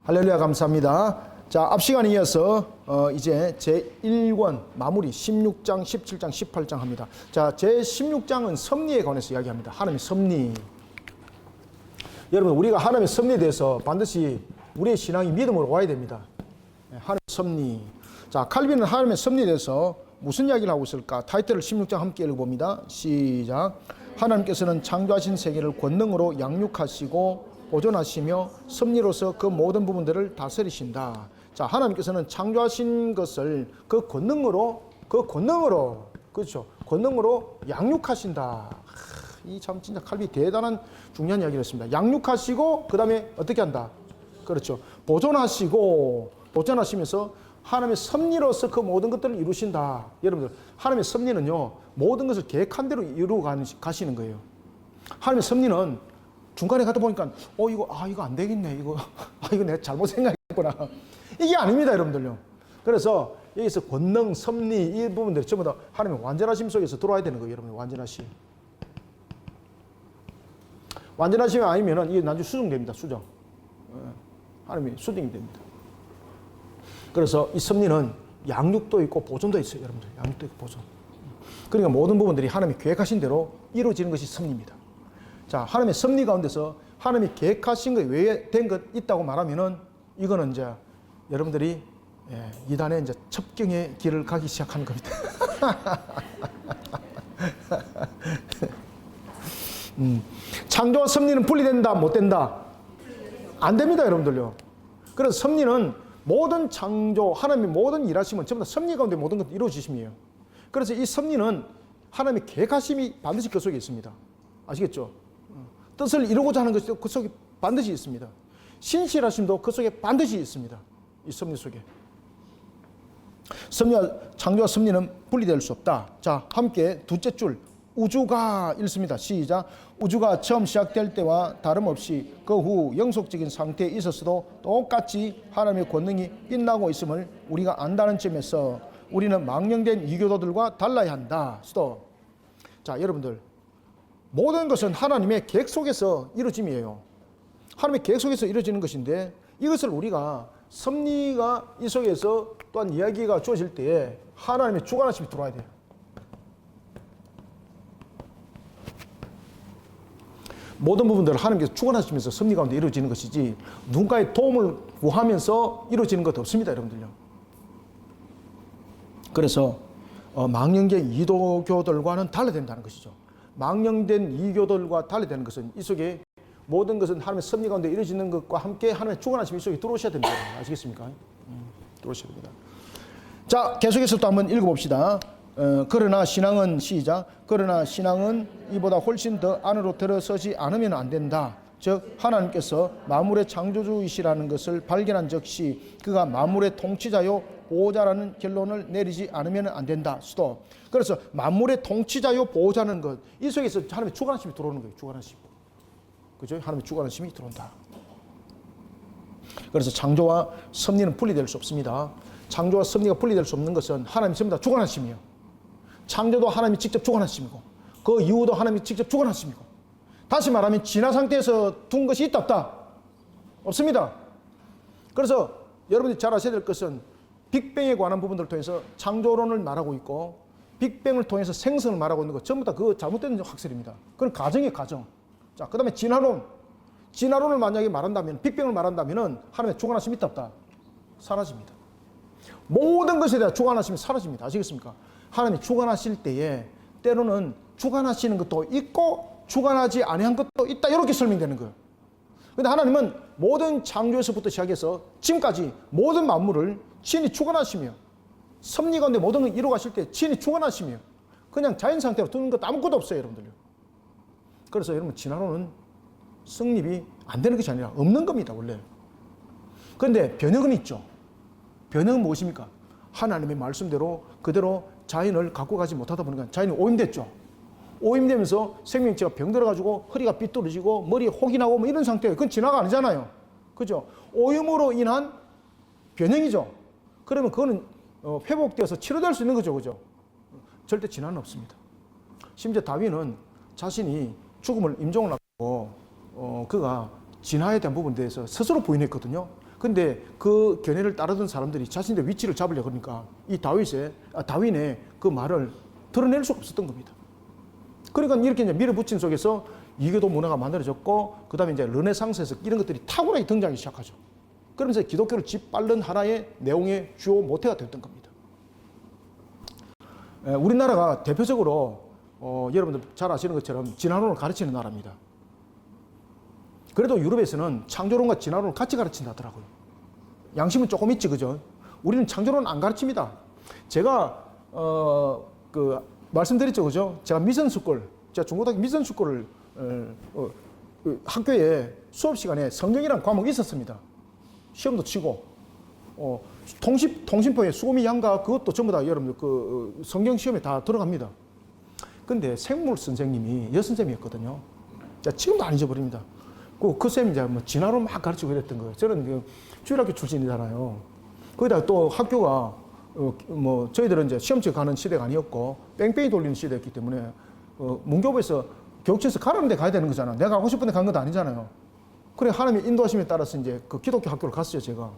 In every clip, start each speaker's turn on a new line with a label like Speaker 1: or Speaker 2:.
Speaker 1: 할렐루야, 감사합니다. 자, 앞 시간에 이어서 이제 제1권 마무리 16장, 17장, 18장 합니다. 자, 제16장은 섭리에 관해서 이야기합니다. 하나님의 섭리. 여러분, 우리가 하나님의 섭리에 대해서 반드시 우리의 신앙이 믿음으로 와야 됩니다. 하나님의 섭리. 자, 칼빈은 하나님의 섭리에 대해서 무슨 이야기를 하고 있을까? 타이틀을 16장 함께 읽어봅니다. 시작. 하나님께서는 창조하신 세계를 권능으로 양육하시고 보존하시며 섭리로서 그 모든 부분들을 다스리신다. 자, 하나님께서는 창조하신 것을 그 권능으로 그렇죠. 권능으로 양육하신다. 이 참 진짜 칼빈이 대단한 중요한 이야기를 했습니다. 양육하시고 그다음에 어떻게 한다? 그렇죠. 보존하시면서 하나님의 섭리로서 그 모든 것들을 이루신다. 여러분들, 하나님의 섭리는요, 모든 것을 계획한 대로 이루어 가시는 거예요. 하나님의 섭리는 중간에 가다 보니까 이거 안 되겠네. 이거 내가 잘못 생각했구나. 이게 아닙니다, 여러분들요. 그래서 여기서 권능, 섭리 이 부분들이 전부 다 하나님의 완전하심 속에서 들어와야 되는 거예요, 여러분. 완전하심. 완전하심이 아니면은 이게 나중에 수정됩니다. 수정. 하나님이 수정이 됩니다. 그래서 이 섭리는 양육도 있고 보존도 있어요, 여러분들. 양육도 있고 보존. 그러니까 모든 부분들이 하나님이 계획하신 대로 이루어지는 것이 섭리입니다. 자, 하나님의 섭리 가운데서 하나님이 계획하신 것 외에 된 것 있다고 말하면은 이거는 이제 여러분들이 이단의 이제 첩경의 길을 가기 시작하는 겁니다. 창조와 섭리는 분리된다, 못 된다? 안 됩니다, 여러분들요. 그래서 섭리는 모든 창조, 하나님의 모든 일하심은 전부 다 섭리 가운데 모든 것도 이루어지심이에요. 그래서 이 섭리는 하나님의 계획하심이 반드시 그 속에 있습니다. 아시겠죠? 뜻을 이루고자 하는 것이 그 속에 반드시 있습니다. 신실하심도 그 속에 반드시 있습니다. 이 섭리 속에. 창조와 섭리는 분리될 수 없다. 자, 함께 둘째 줄 우주가 읽습니다. 시작. 우주가 처음 시작될 때와 다름없이 그 후 영속적인 상태에 있었어도 똑같이 하나님의 권능이 빛나고 있음을 우리가 안다는 점에서 우리는 망령된 이교도들과 달라야 한다. 스톱. 자, 여러분들, 모든 것은 하나님의 계획 속에서 이루어짐이에요. 하나님의 계획 속에서 이루어지는 것인데 이것을 우리가 섭리가 이 속에서 또한 이야기가 주어질 때에 하나님의 주관하심이 들어와야 돼요. 모든 부분들을 하나님께서 주관하시면서 섭리 가운데 이루어지는 것이지 누군가의 도움을 구하면서 이루어지는 것도 없습니다, 여러분들요. 그래서 망령된 이도교들과는 달라야 된다는 것이죠. 망령된 이교들과 달리되는 것은 이 속에 모든 것은 하나님의 섭리 가운데 이루어지는 것과 함께 하나님의 주관하심이 이 속에 들어오셔야 됩니다. 아시겠습니까? 들어오셔야 됩니다. 자, 계속해서 또 한번 읽어봅시다. 그러나 신앙은 시작. 그러나 신앙은 이보다 훨씬 더 안으로 들어서지 않으면 안 된다. 즉 하나님께서 만물의 창조주이시라는 것을 발견한 즉시 그가 만물의 통치자요 보호자라는 결론을 내리지 않으면 안 된다. 스톱. 그래서 만물의 통치자요 보호자는 것, 이 속에서 하나님의 주관하심이 들어오는 거예요. 주관하심. 그죠? 하나님의 주관하심이 들어온다. 그래서 창조와 섭리는 분리될 수 없습니다. 창조와 섭리가 분리될 수 없는 것은 하나님이 전부 다 주관하심이에요. 창조도 하나님이 직접 주관하심이고 그 이후도 하나님이 직접 주관하심이고, 다시 말하면 진화 상태에서 둔 것이 있다 없다? 없습니다. 그래서 여러분이 잘 아셔야 될 것은 빅뱅에 관한 부분들을 통해서 창조론을 말하고 있고 빅뱅을 통해서 생성을 말하고 있는 것 전부 다 그 잘못된 학설입니다. 그건 가정이에요, 가정. 자, 그 다음에 진화론. 진화론을 만약에 말한다면, 빅뱅을 말한다면 하나님의 주관하심이 있다 없다? 사라집니다. 모든 것에 대한 주관하심이 사라집니다. 아시겠습니까? 하나님이 주관하실 때에 때로는 주관하시는 것도 있고 주관하지 아니한 것도 있다, 이렇게 설명되는 거예요. 그런데 하나님은 모든 창조에서부터 시작해서 지금까지 모든 만물을 친히 주관하시며 섭리 가운데 모든 걸 이루어가실 때 친히 주관하시며 그냥 자연 상태로 두는 것 아무것도 없어요, 여러분들요. 그래서 여러분, 진화론은 성립이 안 되는 것이 아니라 없는 겁니다, 원래. 그런데 변형은 있죠. 변형은 무엇입니까? 하나님의 말씀대로 그대로 자연을 갖고 가지 못하다 보니까 자연이 오염됐죠. 오염되면서 생명체가 병들어가지고 허리가 삐뚤어지고 머리에 혹이 나고 뭐 이런 상태예요. 그건 진화가 아니잖아요. 그죠? 오염으로 인한 변형이죠. 그러면 그거는 회복되어서 치료될 수 있는 거죠. 그죠? 절대 진화는 없습니다. 심지어 다윈은 자신이 죽음을 임종을 하고 그가 진화에 대한 부분에 대해서 스스로 부인했거든요. 근데 그 견해를 따르던 사람들이 자신의 위치를 잡으려고 그러니까 이 다윈의 그 말을 드러낼 수가 없었던 겁니다. 그러니까 이렇게 이제 밀어붙인 속에서 이교도 문화가 만들어졌고, 그 다음에 이제 르네상스에서 이런 것들이 탁월하게 등장하기 시작하죠. 그러면서 기독교를 짓밟는 하나의 내용의 주요 모태가 됐던 겁니다. 우리나라가 대표적으로 여러분들 잘 아시는 것처럼 진화론을 가르치는 나라입니다. 그래도 유럽에서는 창조론과 진화론을 같이 가르친다더라고요. 양심은 조금 있지, 그죠? 우리는 창조론 안 가르칩니다. 제가 말씀드렸죠, 그죠? 제가 제가 중고등학교 미선스쿨을 학교에 수업 시간에 성경이라는 과목이 있었습니다. 시험도 치고 통신포에 수고미 양가 그것도 전부 다 여러분들 그 성경 시험에 다 들어갑니다. 근데 생물 선생님이 여선생님이었거든요. 지금도 안 잊어버립니다. 그 쌤이 이제 뭐 진화로 막 가르치고 이랬던 거예요. 저는 주일학교 출신이잖아요. 거기다가 또 학교가 저희들은 이제 시험치 가는 시대가 아니었고 뺑뺑이 돌리는 시대였기 때문에 문교부에서 교육청에서 가라는 데 가야 되는 거잖아. 내가 가고 싶은 데 간 것도 아니잖아요. 그래 하나님의 인도하심에 따라서 이제 그 기독교 학교를 갔어요, 제가.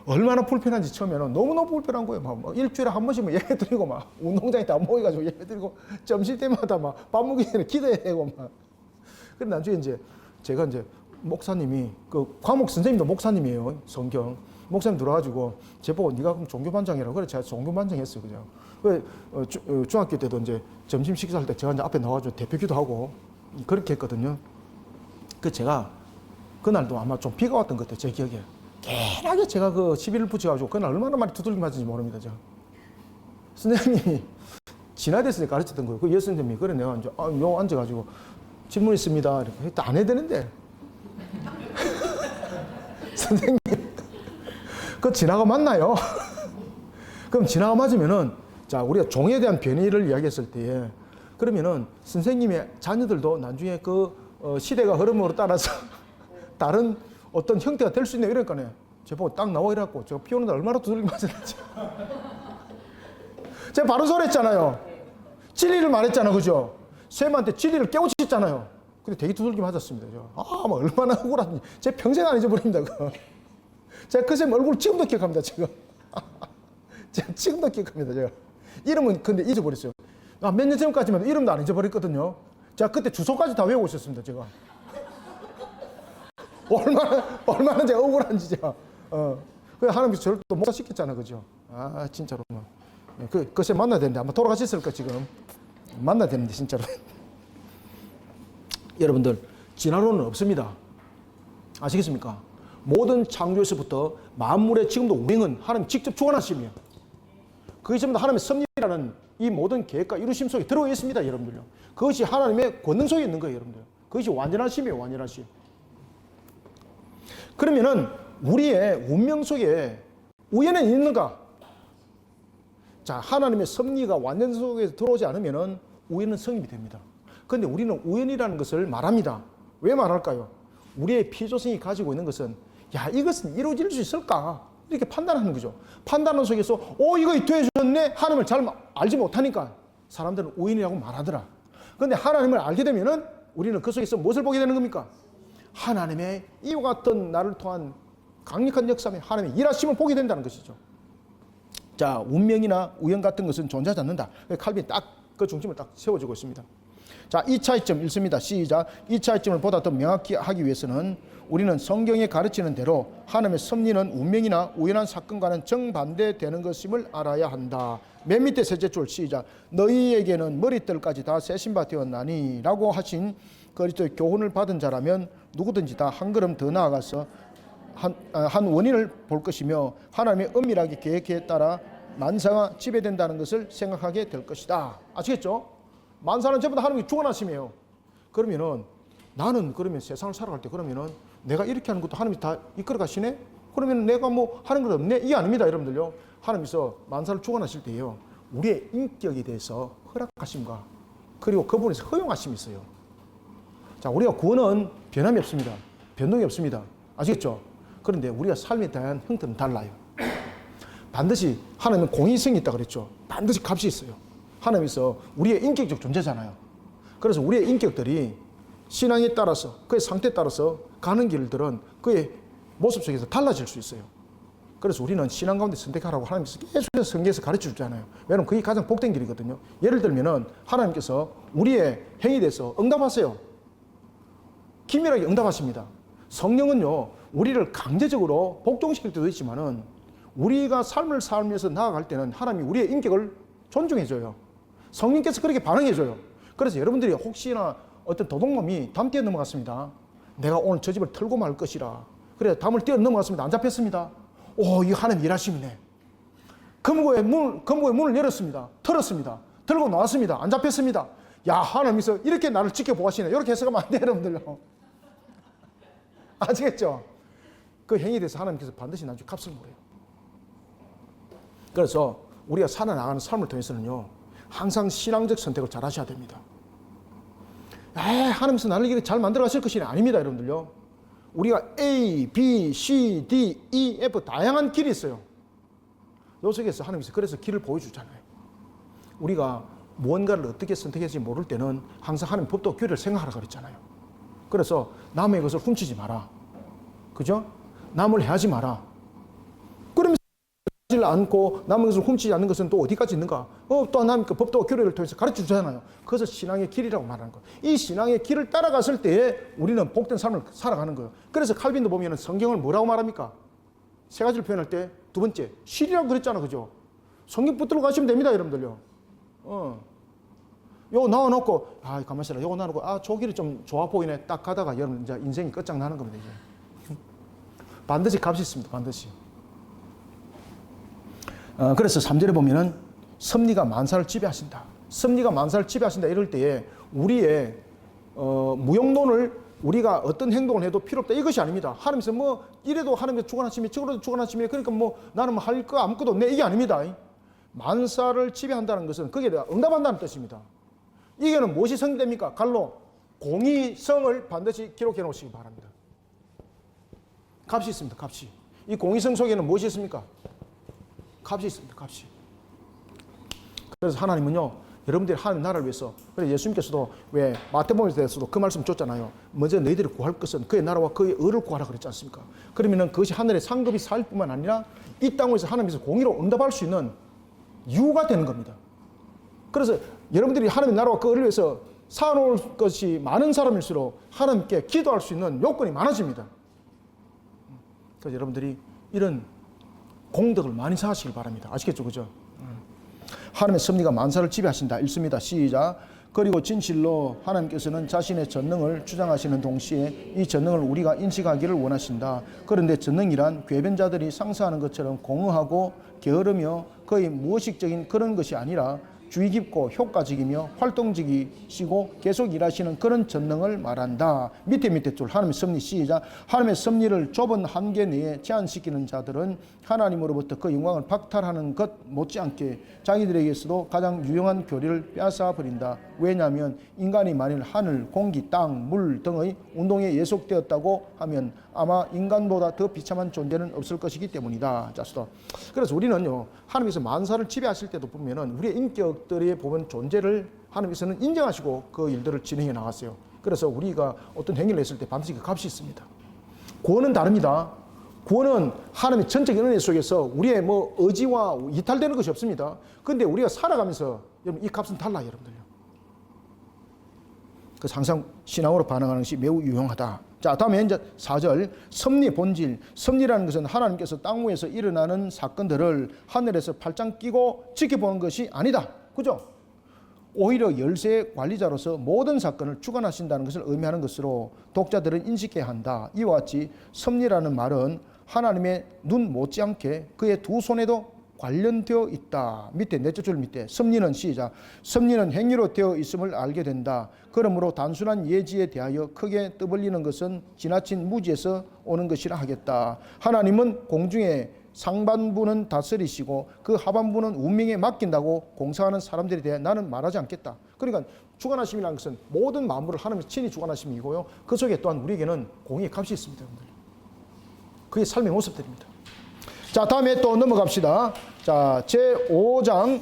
Speaker 1: 얼마나 불편한지 처음에는 너무너무 불편한 거예요. 막 일주일에 한 번씩 예배 드리고 막 운동장에 다 모여가지고 예배 드리고 점심 때마다 막 밥 먹기 전에 기도해야 되고 막. 그래 나중에 이제 제가 이제 목사님이 그 과목 선생님도 목사님이에요, 성경. 목사님 들어가지고 제보고 네가 그럼 종교반장이라고. 그래 제가 종교반장 했어요, 그냥. 중학교 때도 이제 점심 식사할 때 제가 이제 앞에 나와가지고 대표기도 하고 그렇게 했거든요. 제가 그날도 아마 좀 비가 왔던 것 같아요, 제 기억에. 계속하게 제가 그 시비를 붙여가지고 그날 얼마나 많이 두들겨 맞은지 모릅니다, 제가. 선생님이 진화대에서 가르쳤던 거예요. 그 여선생님이. 그래 내가 이제 요 앉아가지고 질문 있습니다. 이렇게 안 해야 되는데. 선생님, 그 진화가 맞나요? 그럼 진화가 맞으면은, 자, 우리가 종에 대한 변이를 이야기했을 때에, 그러면은 선생님의 자녀들도 나중에 그 시대가 흐름으로 따라서 다른 어떤 형태가 될 수 있네, 이러니까요. 제가 딱 나와 이래갖고, 제가 비 오는 날 얼마나 두들겨 맞았는지. 제가 바로 소리했잖아요. 진리를 말했잖아, 그죠? 쌤한테 진리를 깨우쳤잖아요. 근데 되게 두들겨 맞았습니다. 뭐 얼마나 억울한지. 제 평생 안 잊어버립니다, 그거. 제가 그 쌤 얼굴 지금도 기억합니다, 지금. 제가 지금도 기억합니다, 제가. 이름은 근데 잊어버렸어요. 몇 년 전까지만 이름도 안 잊어버렸거든요. 제가 그때 주소까지 다 외우고 있었습니다, 제가. 얼마나 제가 억울한지, 제가. 그래, 하나님께서 저를 또 목사시켰잖아, 그죠? 진짜로. 그 쌤 만나야 되는데, 아마 돌아가셨을까, 지금. 만나야 되는데, 진짜로. 여러분들, 진화론은 없습니다. 아시겠습니까? 모든 창조에서부터 만물의 지금도 운행은 하나님 직접 주관하시며, 그게 전부 다 하나님의 섭리라는 이 모든 계획과 이루심 속에 들어가 있습니다, 여러분들요. 그것이 하나님의 권능 속에 있는 거예요, 여러분들. 그것이 완전하심이에요, 완전하심. 그러면은 우리의 운명 속에 우연은 있는가? 자, 하나님의 섭리가 완전 속에 들어오지 않으면은 우연은 성립이 됩니다. 그런데 우리는 우연이라는 것을 말합니다. 왜 말할까요? 우리의 피조성이 가지고 있는 것은, 야, 이것은 이루어질 수 있을까? 이렇게 판단하는 거죠. 판단하는 속에서 이거 되어졌네? 하나님을 잘 알지 못하니까 사람들은 우연이라고 말하더라. 그런데 하나님을 알게 되면은 우리는 그 속에서 무엇을 보게 되는 겁니까? 하나님의 이와 같은 나를 통한 강력한 역사에 하나님의 일하심을 보게 된다는 것이죠. 자, 운명이나 우연 같은 것은 존재하지 않는다. 칼빈이 딱 그 중심을 딱 세워주고 있습니다. 자, 이 차이점 읽습니다. 시작. 이 차이점을 보다 더 명확히 하기 위해서는 우리는 성경에 가르치는 대로 하나님의 섭리는 운명이나 우연한 사건과는 정반대되는 것임을 알아야 한다. 맨 밑에 셋째 줄 시작. 너희에게는 머리털까지 다 세신 바 되었나니 라고 하신 그리스도의 교훈을 받은 자라면 누구든지 다 한 걸음 더 나아가서 한 원인을 볼 것이며 하나님의 은밀하게 계획에 따라 만사가 지배된다는 것을 생각하게 될 것이다. 아시겠죠? 만사는 전부 다 하나님이 주관하심이에요. 그러면은 나는 그러면 세상을 살아갈 때 그러면은 내가 이렇게 하는 것도 하나님이 다 이끌어 가시네? 그러면 내가 뭐 하는 것 없네? 이게 아닙니다, 여러분들요. 하나님께서 만사를 주관하실 때요, 우리의 인격에 대해서 허락하심과 그리고 그분에서 허용하심이 있어요. 자, 우리가 구원은 변함이 없습니다. 변동이 없습니다. 아시겠죠? 그런데 우리가 삶에 대한 형태는 달라요. 반드시 하나님은 공의성이 있다 그랬죠. 반드시 값이 있어요. 하나님께서 우리의 인격적 존재잖아요. 그래서 우리의 인격들이 신앙에 따라서 그의 상태에 따라서 가는 길들은 그의 모습 속에서 달라질 수 있어요. 그래서 우리는 신앙 가운데 선택하라고 하나님께서 계속해서 성경에서 가르쳐 주잖아요. 왜냐하면 그게 가장 복된 길이거든요. 예를 들면은 하나님께서 우리의 행위에 대해서 응답하세요. 긴밀하게 응답하십니다. 성령은요, 우리를 강제적으로 복종시킬 때도 있지만은 우리가 삶을 살면서 나아갈 때는 하나님이 우리의 인격을 존중해줘요. 성령께서 그렇게 반응해줘요. 그래서 여러분들이 혹시나 어떤 도둑놈이 담 뛰어 넘어갔습니다. 내가 오늘 저 집을 털고 말 것이라. 그래, 담을 뛰어 넘어갔습니다. 안 잡혔습니다. 오, 이 하나님 일하심이네. 금고의 문을 열었습니다. 털었습니다. 들고 나왔습니다. 안 잡혔습니다. 야, 하나님께서 이렇게 나를 지켜보시네. 이렇게 해석하면 안 돼요, 여러분들요. 아시겠죠? 그 행위에 대해서 하나님께서 반드시 나중에 값을 물어요. 그래서 우리가 살아나가는 삶을 통해서는요, 항상 신앙적 선택을 잘 하셔야 됩니다. 하나님께서 나를 이렇게 잘 만들어 가실 것이 아닙니다, 여러분들요. 우리가 A, B, C, D, E, F 다양한 길이 있어요. 요 속에서 하나님께서 그래서 길을 보여주잖아요. 우리가 무언가를 어떻게 선택할지 모를 때는 항상 하나님 법도 규례를 생각하라 그랬잖아요. 그래서 남의 것을 훔치지 마라. 그죠? 남을 해하지 마라. 그러면서 않고 남의 것을 훔치지 않는 것은 또 어디까지 있는가? 또 하나님 그 법도 규례를 통해서 가르쳐 주잖아요. 그것을 신앙의 길이라고 말하는 거예요. 이 신앙의 길을 따라갔을 때에 우리는 복된 삶을 살아가는 거예요. 그래서 칼빈도 보면 성경을 뭐라고 말합니까? 세 가지를 표현할 때 두 번째, 실이라고 그랬잖아. 그죠? 성경 붙들고 가시면 됩니다, 여러분들요. 요거 나와놓고, 가만히 있어라. 요거 나와놓고, 저 길이 좀 좋아 보이네. 딱 가다가 여러분 이제 인생이 끝장나는 겁니다, 이제. 반드시 값이 있습니다, 반드시. 그래서 3절에 보면은 섭리가 만사를 지배하신다. 섭리가 만사를 지배하신다 이럴 때에 우리의 무용론을 우리가 어떤 행동을 해도 필요 없다 이것이 아닙니다. 하나님께서 뭐 이래도 하나님께서 주관하심이 저래도 주관하심이 그러니까 뭐 나는 뭐 할 거 아무것도 없네 이게 아닙니다. 만사를 지배한다는 것은 거기에 대해 응답한다는 뜻입니다. 이게는 무엇이 성립됩니까? 갈로 공의성을 반드시 기록해 놓으시기 바랍니다. 값이 있습니다. 값이. 이 공의성 속에는 무엇이 있습니까? 값이 있습니다. 값이. 그래서 하나님은요, 여러분들이 하나님 나라를 위해서, 그래서 예수님께서도 왜 마태복음에서도 그 말씀 줬잖아요. 먼저 너희들이 구할 것은 그의 나라와 그의 의를 구하라 그랬지 않습니까? 그러면은 그것이 하늘의 상급이 쌓일 뿐만 아니라 이 땅에서 하나님께서 공의로 응답할 수 있는 이유가 되는 겁니다. 그래서 여러분들이 하나님의 나라와 그 의를 위해서 쌓아놓을 것이 많은 사람일수록 하나님께 기도할 수 있는 요건이 많아집니다. 그래서 여러분들이 이런 공덕을 많이 쌓으시길 바랍니다. 아시겠죠? 그죠? 하나님의 섭리가 만사를 지배하신다. 읽습니다. 시작. 그리고 진실로 하나님께서는 자신의 전능을 주장하시는 동시에 이 전능을 우리가 인식하기를 원하신다. 그런데 전능이란 궤변자들이 상상하는 것처럼 공허하고 게으르며 거의 무의식적인 그런 것이 아니라 주의 깊고 효과적이며 활동적이시고 계속 일하시는 그런 전능을 말한다. 밑에 줄 하나님의 섭리 시작. 하나님의 섭리를 좁은 한계 내에 제한시키는 자들은 하나님으로부터 그 영광을 박탈하는 것 못지않게 자기들에게서도 가장 유용한 교리를 빼앗아 버린다. 왜냐하면 인간이 만일 하늘, 공기, 땅, 물 등의 운동에 예속되었다고 하면 아마 인간보다 더 비참한 존재는 없을 것이기 때문이다. 그래서 우리는요, 하나님께서 만사를 지배하실 때도 보면은 우리의 인격들의 보면 존재를 하나님께서는 인정하시고 그 일들을 진행해 나갔어요. 그래서 우리가 어떤 행위를 했을 때 반드시 그 값이 있습니다. 구원은 다릅니다. 구원은 하나님의 전적인 은혜 속에서 우리의 뭐 의지와 이탈되는 것이 없습니다. 그런데 우리가 살아가면서 여러분 이 값은 달라요, 여러분들요. 그래서 항상 신앙으로 반응하는 것이 매우 유용하다. 자, 다음에 이제 4절. 섭리 본질. 섭리라는 것은 하나님께서 땅 위에서 일어나는 사건들을 하늘에서 팔짱 끼고 지켜보는 것이 아니다. 그죠? 오히려 열쇠 관리자로서 모든 사건을 주관하신다는 것을 의미하는 것으로 독자들은 인식해야 한다. 이와 같이 섭리라는 말은 하나님의 눈 못지않게 그의 두 손에도 관련되어 있다. 밑에 넷째 줄 밑에 섭리는 시작. 섭리는 행위로 되어 있음을 알게 된다. 그러므로 단순한 예지에 대하여 크게 떠벌리는 것은 지나친 무지에서 오는 것이라 하겠다. 하나님은 공중의 상반부는 다스리시고 그 하반부는 운명에 맡긴다고 공상하는 사람들에 대해 나는 말하지 않겠다. 그러니까 주관하심이라는 것은 모든 만물을 하나님이 친히 주관하심이고요. 그 속에 또한 우리에게는 공의의 값이 있습니다. 여러분들. 그게 삶의 모습들입니다. 자, 다음에 또 넘어갑시다. 자, 제5절.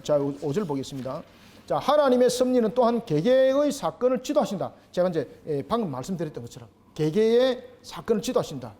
Speaker 1: 자, 5절 보겠습니다. 자, 하나님의 섭리는 또한 개개의 사건을 지도하신다. 제가 이제 방금 말씀드렸던 것처럼 개개의 사건을 지도하신다.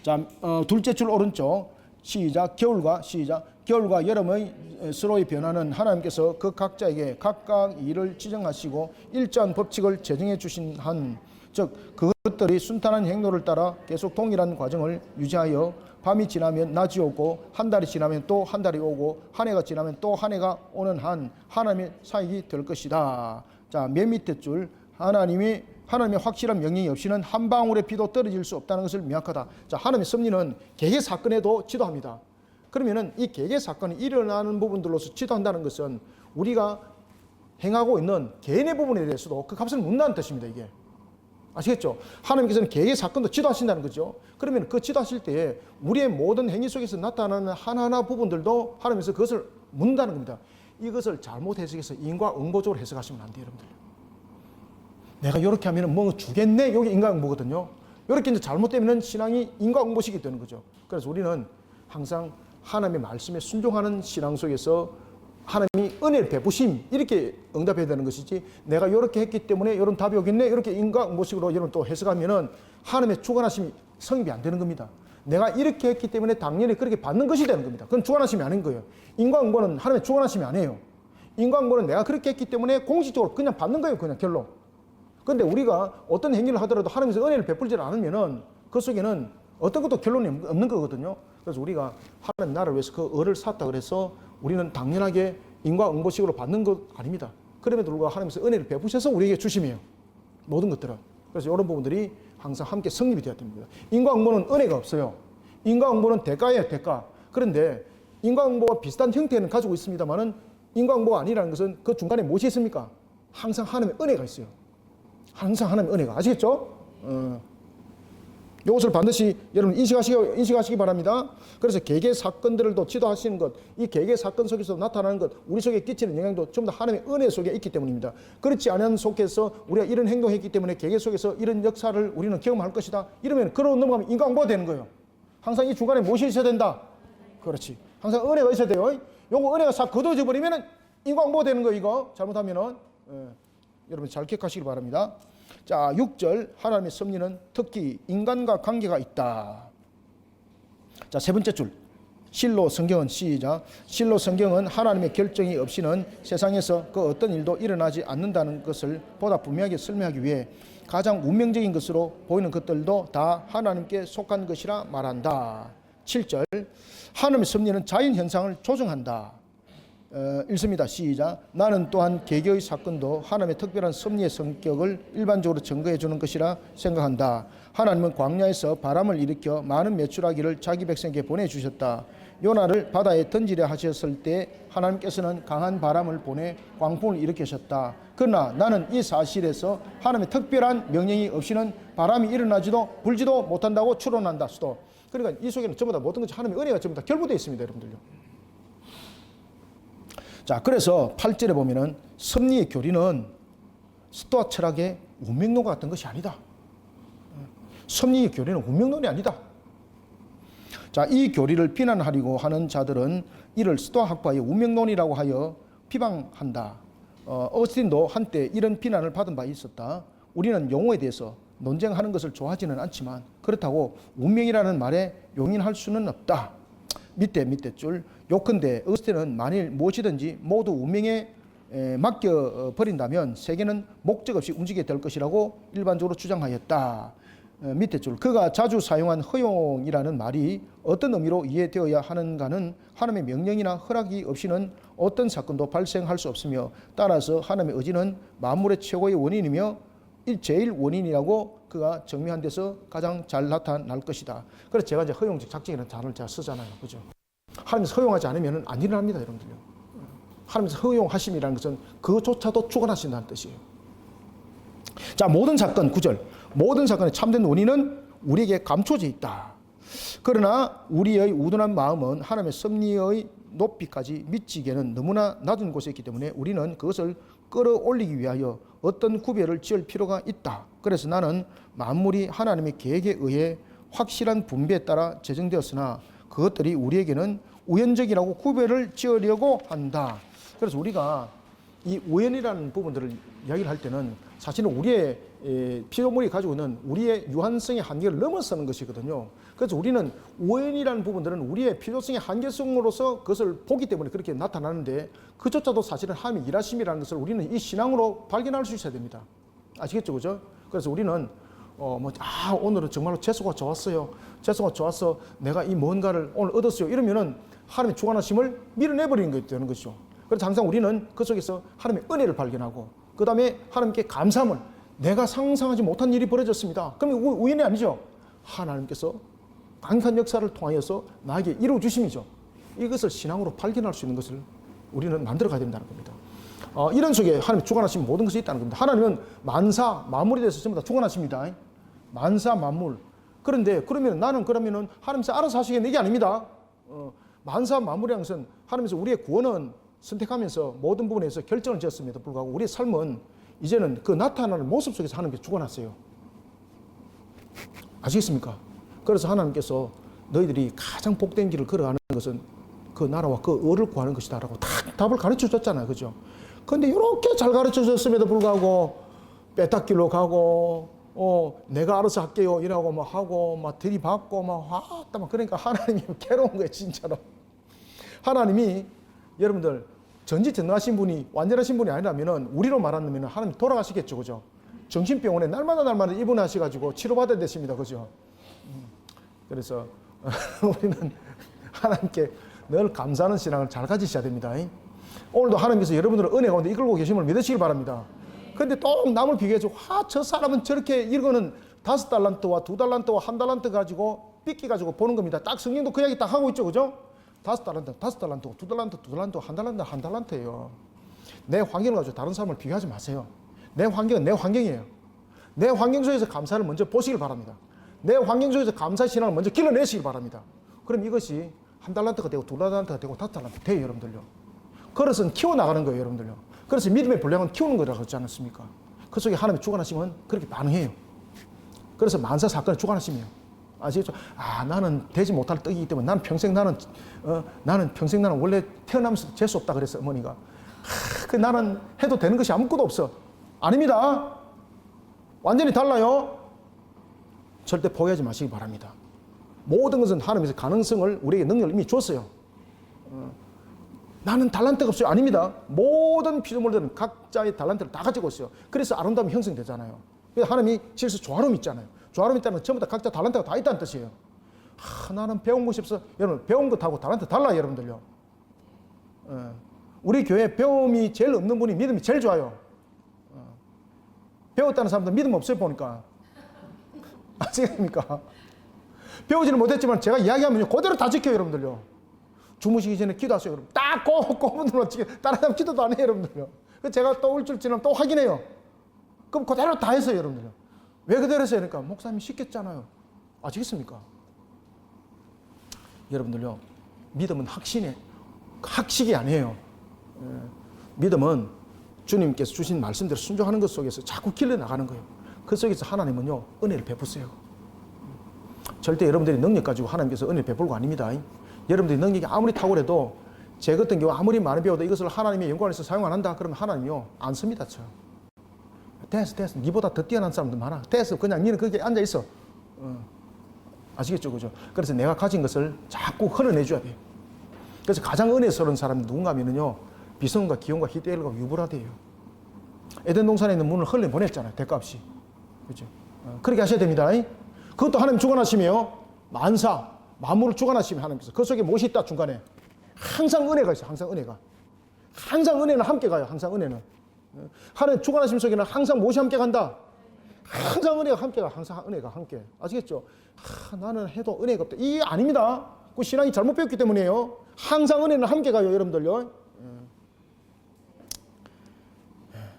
Speaker 1: 자, 둘째 줄 오른쪽 시작. 겨울과 여름의 서로의 변화는 하나님께서 그 각자에게 각각 일을 지정하시고 일정한 법칙을 제정해 주신 한, 즉 그것들이 순탄한 행로를 따라 계속 동일한 과정을 유지하여 밤이 지나면 낮이 오고 한 달이 지나면 또 한 달이 오고 한 해가 지나면 또 한 해가 오는 한 하나님의 사역이 될 것이다. 자, 맨 밑에 줄 하나님의 확실한 명령이 없이는 한 방울의 비도 떨어질 수 없다는 것을 명확하다. 자, 하나님의 섭리는 개개 사건에도 지도합니다. 그러면은 이 개개 사건이 일어나는 부분들로서 지도한다는 것은 우리가 행하고 있는 개인의 부분에 대해서도 그 값을 묻는다는 뜻입니다. 이게 아시겠죠? 하나님께서는 개개 사건도 지도하신다는 거죠. 그러면 그 지도하실 때에 우리의 모든 행위 속에서 나타나는 하나하나 부분들도 하나님께서 그것을 묻는다는 겁니다. 이것을 잘못 해석해서 인과응보적으로 해석하시면 안 돼요, 여러분들. 내가 이렇게 하면 뭐 주겠네, 이게 인과응보거든요. 이렇게 이제 잘못되면 신앙이 인과응보식이 되는 거죠. 그래서 우리는 항상 하나님의 말씀에 순종하는 신앙 속에서 하나님이 은혜를 베푸심 이렇게 응답해야 되는 것이지, 내가 이렇게 했기 때문에 이런 답이 오겠네 이렇게 인과응보식으로 여러분 또 해석하면은 하나님의 주관하심이 성립이 안 되는 겁니다. 내가 이렇게 했기 때문에 당연히 그렇게 받는 것이 되는 겁니다. 그건 주관하심이 아닌 거예요. 인과응보는 하나님의 주관하심이 아니에요. 인과응보는 내가 그렇게 했기 때문에 공식적으로 그냥 받는 거예요. 그냥 결론. 그런데 우리가 어떤 행위를 하더라도 하나님께서 은혜를 베풀지 않으면은 그 속에는 어떤 것도 결론이 없는 거거든요. 그래서 우리가 하나님 나라를 위해서 그 을을 샀다 그래서 우리는 당연하게 인과응보식으로 받는 것 아닙니다. 그럼에도 불구하고 하나님께서 은혜를 베푸셔서 우리에게 주심이에요. 모든 것들은. 그래서 이런 부분들이 항상 함께 성립이 되어야 됩니다. 인과응보는 은혜가 없어요. 인과응보는 대가예요, 대가. 그런데 인과응보와 비슷한 형태는 가지고 있습니다만은 인과응보가 아니라는 것은 그 중간에 무엇이 있습니까? 항상 하나님의 은혜가 있어요. 항상 하나님의 은혜가. 아시겠죠? 이것을 반드시 여러분 인식하시기 바랍니다. 그래서 개개 사건들을 또 지도하시는 것, 이 개개 사건 속에서 나타나는 것, 우리 속에 끼치는 영향도 전부 다 하나님의 은혜 속에 있기 때문입니다. 그렇지 않은 속에서 우리가 이런 행동했기 때문에 개개 속에서 이런 역사를 우리는 경험할 것이다. 이러면 그러고 넘어가면 인과응보가 되는 거예요. 항상 이 중간에 무엇이 있어야 된다? 그렇지. 항상 은혜가 있어야 돼요. 요거 은혜가 싹 걷어져 버리면 인과응보가 되는 거예요. 이거 잘못하면은. 여러분 잘 기억하시기 바랍니다. 자, 6절 하나님의 섭리는 특히 인간과 관계가 있다. 자, 세 번째 줄 실로 성경은 시작. 실로 성경은 하나님의 결정이 없이는 세상에서 그 어떤 일도 일어나지 않는다는 것을 보다 분명하게 설명하기 위해 가장 운명적인 것으로 보이는 것들도 다 하나님께 속한 것이라 말한다. 7절 하나님의 섭리는 자연현상을 조정한다. 읽습니다. 시작. 나는 또한 개개의 사건도 하나님의 특별한 섭리의 성격을 일반적으로 증거해 주는 것이라 생각한다. 하나님은 광야에서 바람을 일으켜 많은 메추라기를 자기 백성에게 보내주셨다. 요나를 바다에 던지려 하셨을 때 하나님께서는 강한 바람을 보내 광풍을 일으키셨다. 그러나 나는 이 사실에서 하나님의 특별한 명령이 없이는 바람이 일어나지도 불지도 못한다고 추론한다. 수도. 그러니까 이 속에는 전부 다 모든 것이 하나님의 은혜가 전부 다 결부되어 있습니다. 여러분들요. 자, 그래서 8절에 보면은 섭리의 교리는 스토아 철학의 운명론 같은 것이 아니다. 섭리의 교리는 운명론이 아니다. 자, 이 교리를 비난하려고 하는 자들은 이를 스토아 학파의 운명론이라고 하여 비방한다. 어스틴도 한때 이런 비난을 받은 바 있었다. 우리는 용어에 대해서 논쟁하는 것을 좋아하지는 않지만 그렇다고 운명이라는 말에 용인할 수는 없다. 밑에 줄 요컨대 어스틴은 만일 무엇이든지 모두 운명에 맡겨버린다면 세계는 목적 없이 움직이게 될 것이라고 일반적으로 주장하였다. 밑에 줄 그가 자주 사용한 허용이라는 말이 어떤 의미로 이해되어야 하는가는 하나님의 명령이나 허락이 없이는 어떤 사건도 발생할 수 없으며 따라서 하나님의 의지는 만물의 최고의 원인이며 제일 원인이라고 그가 정리한 데서 가장 잘 나타날 것이다. 그래서 제가 이제 허용적 작정이라는 단어를 제가 쓰잖아요. 그죠? 하나님께서 허용하지 않으면 안 일어납니다. 여러분들요. 하나님께서 허용하심이라는 것은 그조차도 주관하신다는 뜻이에요. 자, 모든 사건 9절 모든 사건의 참된 원인은 우리에게 감춰져 있다. 그러나 우리의 우둔한 마음은 하나님의 섭리의 높이까지 미치기에는 너무나 낮은 곳에 있기 때문에 우리는 그것을 끌어올리기 위하여 어떤 구별을 지을 필요가 있다. 그래서 나는 만물이 하나님의 계획에 의해 확실한 분배에 따라 제정되었으나 그것들이 우리에게는 우연적이라고 구별을 지으려고 한다. 그래서 우리가 이 우연이라는 부분들을 이야기를 할 때는 사실은 우리의 피조물이 가지고 있는 우리의 유한성의 한계를 넘어서는 것이거든요. 그래서 우리는 우연이라는 부분들은 우리의 필요성의 한계성으로서 그것을 보기 때문에 그렇게 나타나는데 그조차도 사실은 하나님의 일하심이라는 것을 우리는 이 신앙으로 발견할 수 있어야 됩니다. 아시겠죠, 그죠? 그래서 우리는 오늘은 정말로 재수가 좋았어요. 재수가 좋아서 내가 이 뭔가를 오늘 얻었어요. 이러면은 하나님의 주관하심을 밀어내버리는 것이 되는 것이죠. 그래서 항상 우리는 그 속에서 하나님의 은혜를 발견하고 그 다음에 하나님께 감사함을 내가 상상하지 못한 일이 벌어졌습니다. 그러면 우연이 아니죠. 하나님께서 강력한 역사를 통하여서 나에게 이루어 주심이죠. 이것을 신앙으로 발견할 수 있는 것을 우리는 만들어 가야 된다는 겁니다. 이런 속에 하나님의 주관하신 모든 것이 있다는 겁니다. 하나님은 만사 만물에 대해서 전부 다 주관하십니다. 만사 만물. 그런데 그러면은 하나님께서 알아서 하시겠는 게 아닙니다. 만사 만물이라는 것은 하나님께서 우리의 구원은 선택하면서 모든 부분에서 결정을 지었음에도 불구하고 우리의 삶은 이제는 그 나타나는 모습 속에서 하나님께 주관하세요. 아시겠습니까? 그래서 하나님께서 너희들이 가장 복된 길을 걸어가는 것은 그 나라와 그 의를 구하는 것이다라고 다 답을 가르쳐 줬잖아요. 그죠? 근데 이렇게 잘 가르쳐 줬음에도 불구하고 빼딱길로 가고 내가 알아서 할게요 이라고 막 하고 막 들이받고 막 그러니까 하나님이 괴로운 거예요. 진짜로. 하나님이 여러분들 전지전능하신 분이 완전하신 분이 아니라면은 우리로 말하면 하나님 돌아가시겠죠. 그죠? 정신병원에 날마다 입원하셔가지고 치료받아야 되십니다. 그죠? 그래서 우리는 하나님께 늘 감사하는 신앙을 잘 가지셔야 됩니다. 오늘도 하나님께서 여러분들을 은혜 가운데 이끌고 계심을 믿으시길 바랍니다. 근데 또 남을 비교해서 저 사람은 저렇게 이거는 5달란트와 2달란트와 1달란트 가지고 삐끼 가지고 보는 겁니다. 딱 성경도 그 이야기 딱 하고 있죠. 그죠? 5달란트, 2달란트, 2달란트, 1달란트예요. 내 환경을 가지고 다른 사람을 비교하지 마세요. 내 환경은 내 환경이에요. 내 환경 속에서 감사를 먼저 보시길 바랍니다. 내 환경 속에서 감사 신앙을 먼저 길러내시길 바랍니다. 그럼 이것이 1달란트가 되고 2달란트가 되고 5달란트 돼요, 여러분들요. 그것은 키워나가는 거예요, 여러분들요. 그래서 믿음의 분량은 키우는 거라고 하지 않았습니까? 그 속에 하나님의 주관하심은 그렇게 반응해요. 그래서 만사 사건의 주관하심이에요. 아시겠죠? 나는 되지 못할 떡이기 때문에 나는 평생 원래 태어나면서 재수 없다 그랬어, 어머니가. 나는 해도 되는 것이 아무것도 없어. 아닙니다. 완전히 달라요. 절대 포기하지 마시기 바랍니다. 모든 것은 하나님께서 가능성을 우리에게 능력을 이미 줬어요. 나는 달란트가 없어요. 아닙니다. 모든 피조물들은 각자의 달란트를 다 가지고 있어요. 그래서 아름다움이 형성되잖아요. 그래서 하나님이 질서 조화로움이 있잖아요. 조화로움이 있다는 건 전부 다 각자 달란트가 다 있다는 뜻이에요. 나는 배운 것이 없어. 여러분, 배운 것하고 달란트 달라요, 여러분들요. 우리 교회 배움이 제일 없는 분이 믿음이 제일 좋아요. 배웠다는 사람들 믿음 없어요, 보니까. 아시겠습니까? 배우지는 못했지만 제가 이야기하면 그대로 다 지켜요, 여러분들요. 주무시기 전에 기도하세요, 여러분. 딱 꼬분으로 지켜. 다른 사람 기도도 안 해요, 여러분들요. 제가 또 일주일 지나면 또 확인해요. 그럼 그대로 다 했어요, 여러분들요. 왜 그대로 했어요? 그러니까 목사님이 시켰잖아요. 아시겠습니까? 여러분들요, 믿음은 학식이 아니에요. 믿음은 주님께서 주신 말씀대로 순종하는 것 속에서 자꾸 길러나가는 거예요. 그 속에서 하나님은요, 은혜를 베푸세요. 절대 여러분들이 능력 가지고 하나님께서 은혜를 베풀고 아닙니다. 여러분들이 능력이 아무리 탁월해도 제 같은 경우 아무리 많이 배워도 이것을 하나님의 영광을 위해서 사용 안 한다 그러면 하나님이요, 안 씁니다. 됐어. 니보다 더 뛰어난 사람도 많아. 됐어. 그냥 니는 거기에 앉아있어. 아시겠죠? 그죠? 그래서 내가 가진 것을 자꾸 흘러내줘야 돼요. 그래서 가장 은혜스러운 사람이 누군가 하면요, 비성과 기온과 히데엘과 유브라데예요. 에덴 동산에 있는 문을 흘려보냈잖아요. 대값이. 그죠? 그렇게 하셔야 됩니다. 그것도 하나님 주관하시며 만사, 만물을 주관하시며 하나님께서 그 속에 무엇이 있다 중간에 항상 은혜가 있어요. 항상 은혜가. 항상 은혜는 함께 가요. 항상 은혜는. 하나님 주관하심 속에는 항상 무엇이 함께 간다? 항상 은혜가 함께 가. 항상 은혜가 함께. 아시겠죠? 나는 해도 은혜가 없다. 이게 아닙니다. 그 신앙이 잘못 배웠기 때문이에요. 항상 은혜는 함께 가요, 여러분들요.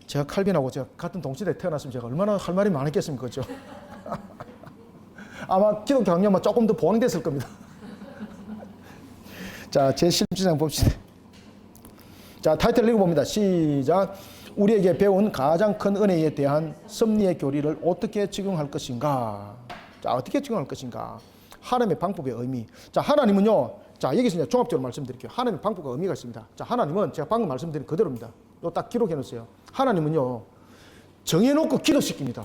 Speaker 1: 제가 칼빈하고 제가 같은 동시대에 태어났으면 제가 얼마나 할 말이 많았겠습니까? 그죠? 아마 기독교 강령만 조금 더 보완됐을 겁니다. 자, 제 17장 봅시다. 자, 타이틀 읽어봅니다. 시작. 우리에게 배운 가장 큰 은혜에 대한 섭리의 교리를 어떻게 적용할 것인가? 자, 어떻게 적용할 것인가? 하나님의 방법의 의미. 자, 하나님은요, 자, 여기서 이제 종합적으로 말씀드릴게요. 하나님의 방법과 의미가 있습니다. 자, 하나님은 제가 방금 말씀드린 그대로입니다. 이거 딱 기록해 놓으세요. 하나님은요, 정해놓고 기도시킵니다.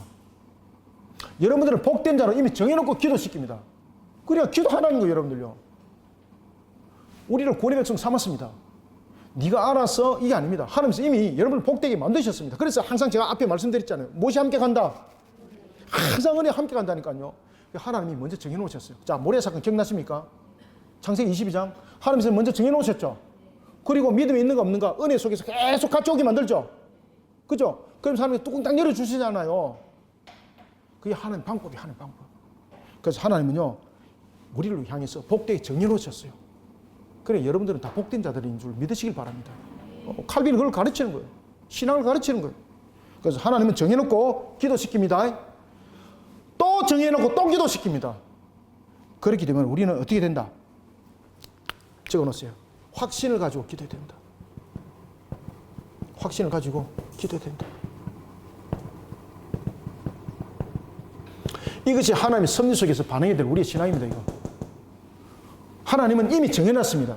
Speaker 1: 여러분들은 복된 자로 이미 정해놓고 기도시킵니다. 그래야 기도하라는 거예요, 여러분들요. 우리를 구원의 백성 삼았습니다. 네가 알아서 이게 아닙니다. 하나님께서 이미 여러분을 복되게 만드셨습니다. 그래서 항상 제가 앞에 말씀드렸잖아요. 무엇이 함께 간다? 항상 은혜 함께 간다니까요. 하나님이 먼저 정해놓으셨어요. 자, 모래사건 기억나십니까? 창세기 22장. 하나님께서 먼저 정해놓으셨죠. 그리고 믿음이 있는가 없는가 은혜 속에서 계속 같이 오게 만들죠. 그죠? 그럼 하나님이 뚜껑 딱 열어주시잖아요. 그게 하나님 방법이 하나님 방법. 그래서 하나님은요, 우리를 향해서 복되게 정해놓으셨어요. 그래, 여러분들은 다 복된 자들인 줄 믿으시길 바랍니다. 칼빈은 그걸 가르치는 거예요. 신앙을 가르치는 거예요. 그래서 하나님은 정해놓고 기도시킵니다. 또 정해놓고 또 기도시킵니다. 그렇게 되면 우리는 어떻게 된다? 적어놓으세요. 확신을 가지고 기도해야 된다. 확신을 가지고 기도해야 된다. 이것이 하나님의 섭리 속에서 반응해야 될 우리의 신앙입니다. 이거. 하나님은 이미 정해놨습니다.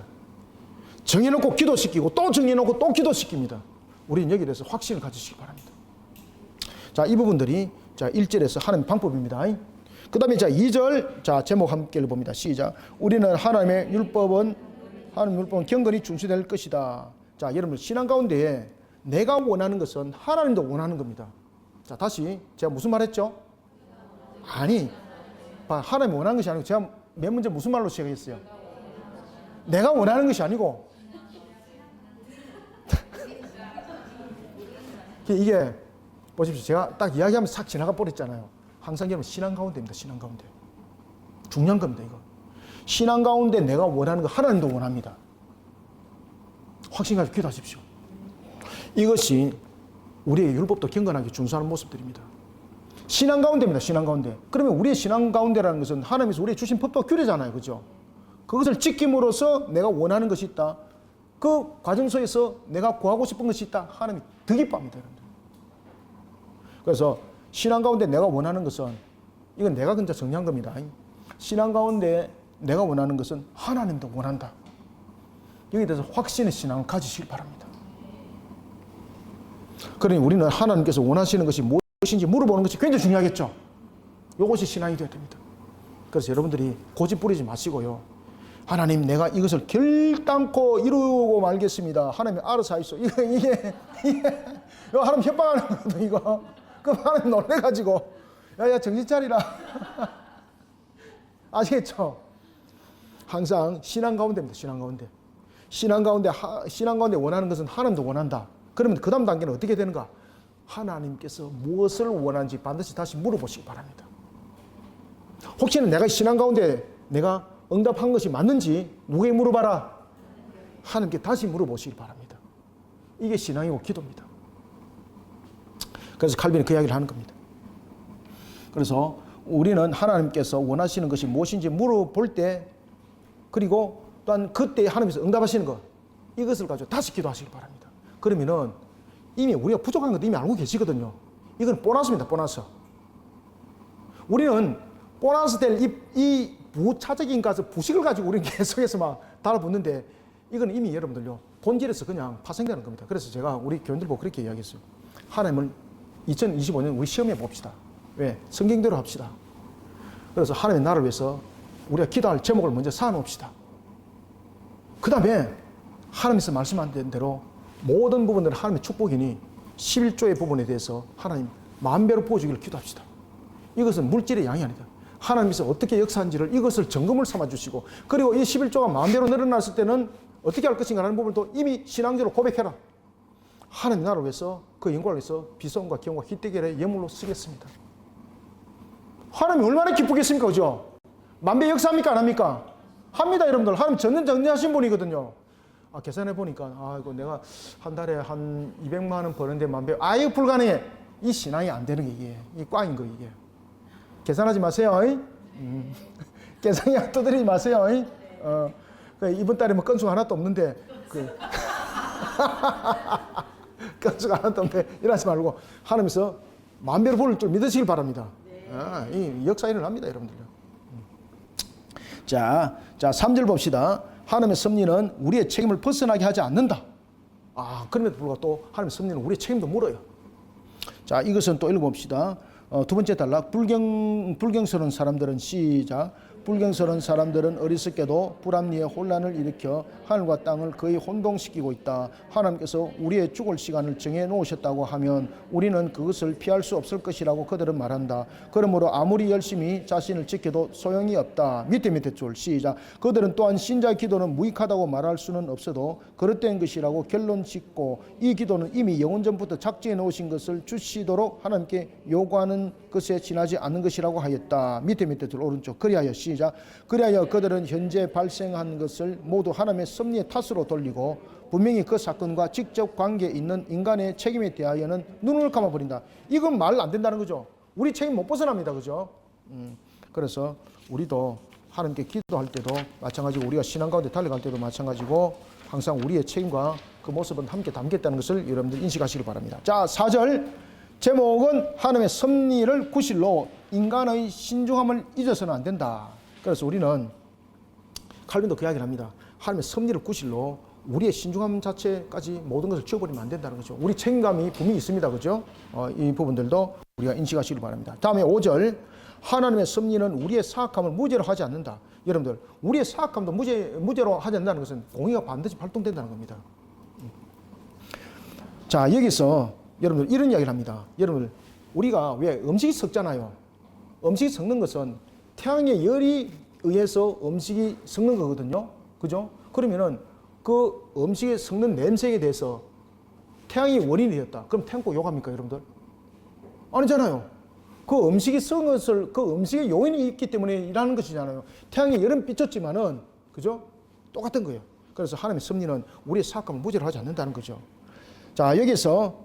Speaker 1: 정해놓고 기도시키고 또 정해놓고 또 기도시킵니다. 우리는 여기에 대해서 확신을 가지시기 바랍니다. 자, 이 부분들이 자 1절에서 하나님의 방법입니다. 그 다음에 자 2절 자 제목 함께 읽어봅니다. 시작. 우리는 하나님 율법은 경건히 준수될 것이다. 자, 여러분 신앙 가운데 내가 원하는 것은 하나님도 원하는 겁니다. 자, 다시 제가 무슨 말 했죠? 아니, 하나님이 원하는 것이 아니고 제가 맨 먼저 무슨 말로 시작했어요? 내가 원하는 것이 아니고 이게 보십시오. 제가 딱 이야기하면 싹 지나가 버렸잖아요. 항상 여러분 신앙 가운데입니다. 신앙 가운데. 중요한 겁니다. 이거. 신앙 가운데 내가 원하는 거 하나님도 원합니다. 확신 가지고 기도하십시오. 이것이 우리의 율법도 경건하게 준수하는 모습들입니다. 신앙 가운데입니다. 신앙 가운데. 그러면 우리의 신앙 가운데라는 것은 하나님께서 우리의 주신 법도 규례잖아요. 그죠? 그것을 지킴으로써 내가 원하는 것이 있다. 그 과정 속에서 내가 구하고 싶은 것이 있다. 하나님이 더 기뻐합니다. 여러분들. 그래서 신앙 가운데 내가 원하는 것은 이건 내가 진짜 정리한 겁니다. 신앙 가운데 내가 원하는 것은 하나님도 원한다. 여기에 대해서 확신의 신앙을 가지시길 바랍니다. 그러니 우리는 하나님께서 원하시는 것이 무엇인지 물어보는 것이 굉장히 중요하겠죠. 이것이 신앙이 되어야 됩니다. 그래서 여러분들이 고집 부리지 마시고요. 하나님, 내가 이것을 결단코 이루고 말겠습니다. 하나님 알아서 하시오. 이게 하나님 협박하는 거거든, 이거. 그럼 하나님 놀래가지고, 야, 정신 차리라. 아시겠죠? 항상 신앙 가운데입니다, 신앙 가운데. 신앙 가운데 원하는 것은 하나님도 원한다. 그러면 그 다음 단계는 어떻게 되는가? 하나님께서 무엇을 원하는지 반드시 다시 물어보시기 바랍니다. 혹시나 내가 신앙 가운데 내가 응답한 것이 맞는지 누구에게 물어봐라? 하나님께 다시 물어보시기 바랍니다. 이게 신앙이고 기도입니다. 그래서 칼빈이 그 이야기를 하는 겁니다. 그래서 우리는 하나님께서 원하시는 것이 무엇인지 물어볼 때, 그리고 또한 그때 하나님께서 응답하시는 것, 이것을 가지고 다시 기도하시기 바랍니다. 그러면은 이미 우리가 부족한 것도 이미 알고 계시거든요. 이건 보너스입니다. 보너스. 우리는 보너스 될 이 부차적인 것을 부식을 가지고 우리는 계속해서 막 달아붙는데, 이건 이미 여러분들요 본질에서 그냥 파생되는 겁니다. 그래서 제가 우리 교인들 보고 그렇게 이야기했어요. 하나님을 2025년 우리 시험해 봅시다. 왜? 성경대로 합시다. 그래서 하나님의 나라를 위해서 우리가 기도할 제목을 먼저 쌓아놓읍시다. 그 다음에 하나님께서 말씀하신 대로 모든 부분들은 하나님의 축복이니 11조의 부분에 대해서 하나님 만배로 부어주기를 기도합시다. 이것은 물질의 양이 아니다. 하나님께서 어떻게 역사한지를 이것을 점검을 삼아주시고, 그리고 이 11조가 만배로 늘어났을 때는 어떻게 할 것인가 하는 부분도 이미 신앙적으로 고백해라. 하나님 나라를 위해서 그 영광을 위해서 비손과 기원과 희대결의 예물로 쓰겠습니다. 하나님이 얼마나 기쁘겠습니까? 그죠? 만배 역사합니까? 안 합니까? 합니다, 여러분들. 하나님 전능하신 분이거든요. 계산해 보니까, 이거 내가 한 달에 한 200만 원 버는데 만배, 이거 불가능해. 이 신앙이 안 되는 게 이게. 이 꽝인 거, 이게. 계산하지 마세요. 계산이 떠들이지 마세요. 이번 달에 뭐 건수가 하나도 없는데, 건수가 하나도 없는데, 이러지 말고, 하나님께서 만배로 부을 줄 믿으시길 바랍니다. 이 역사 일어납니다, 여러분들. 자, 3절 봅시다. 하나님의 섭리는 우리의 책임을 벗어나게 하지 않는다. 그럼에도 불구하고 또 하나님의 섭리는 우리의 책임도 물어요. 자, 이것은 또 읽어봅시다. 두 번째 단락, 불경스러운 사람들은 시작. 불경스러운 사람들은 어리석게도 불합리에 혼란을 일으켜 하늘과 땅을 거의 혼동시키고 있다. 하나님께서 우리의 죽을 시간을 정해 놓으셨다고 하면 우리는 그것을 피할 수 없을 것이라고 그들은 말한다. 그러므로 아무리 열심히 자신을 지켜도 소용이 없다. 밑에 줄 시작. 그들은 또한 신자의 기도는 무익하다고 말할 수는 없어도 그릇된 것이라고 결론 짓고 이 기도는 이미 영원 전부터 작정해 놓으신 것을 주시도록 하나님께 요구하는 것에 지나지 않는 것이라고 하였다. 밑에 줄 오른쪽. 그리하여 시작. 그리하여 그들은 현재 발생한 것을 모두 하나님의 섭리의 탓으로 돌리고 분명히 그 사건과 직접 관계 있는 인간의 책임에 대하여는 눈을 감아버린다. 이건 말 안 된다는 거죠. 우리 책임 못 벗어납니다. 그죠? 그래서 우리도 하나님께 기도할 때도 마찬가지고 우리가 신앙 가운데 달려갈 때도 마찬가지고 항상 우리의 책임과 그 모습은 함께 담겼다는 것을 여러분들 인식하시기 바랍니다. 자, 4절 제목은 하나님의 섭리를 구실로 인간의 신중함을 잊어서는 안 된다. 그래서 우리는 칼빈도 그 이야기를 합니다. 하나님의 섭리를 구실로 우리의 신중함 자체까지 모든 것을 지워버리면 안 된다는 거죠. 우리 책임감이 분명히 있습니다. 그죠? 이 부분들도 우리가 인식하시기 바랍니다. 다음에 5절 하나님의 섭리는 우리의 사악함을 무죄로 하지 않는다. 여러분들 우리의 사악함도 무죄로 하지 않는다는 것은 공의가 반드시 발동된다는 겁니다. 자, 여기서 여러분들 이런 이야기를 합니다. 여러분들 우리가 왜 음식이 썩잖아요. 음식이 썩는 것은 태양의 열이 의해서 음식이 썩는 거거든요. 그죠? 그러면은 그 음식에 썩는 냄새에 대해서 태양이 원인이 되었다. 그럼 태양 꼭 욕합니까, 여러분들? 아니잖아요. 그 음식이 썩은 것을 그 음식에 요인이 있기 때문에 일하는 것이잖아요. 태양의 열은 비쳤지만은 그죠? 똑같은 거예요. 그래서 하나님의 섭리는 우리의 사악함을 무죄로 하지 않는다는 거죠. 자, 여기서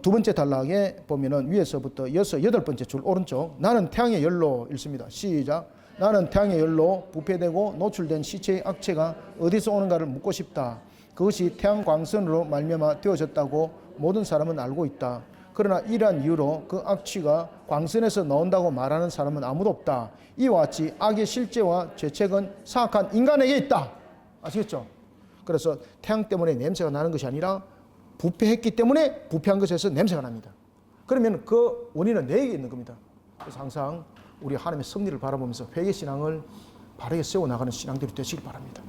Speaker 1: 두 번째 단락에 보면은 위에서부터 여덟 번째 줄 오른쪽 나는 태양의 열로 읽습니다. 시작. 나는 태양의 열로 부패되고 노출된 시체의 악체가 어디서 오는가를 묻고 싶다. 그것이 태양 광선으로 말미암아 되어졌다고 모든 사람은 알고 있다. 그러나 이러한 이유로 그 악취가 광선에서 나온다고 말하는 사람은 아무도 없다. 이와 같이 악의 실제와 죄책은 사악한 인간에게 있다. 아시겠죠? 그래서 태양 때문에 냄새가 나는 것이 아니라 부패했기 때문에 부패한 것에서 냄새가 납니다. 그러면 그 원인은 내게 있는 겁니다. 그래서 항상 우리 하나님의 섭리를 바라보면서 회개신앙을 바르게 세워나가는 신앙들이 되시길 바랍니다.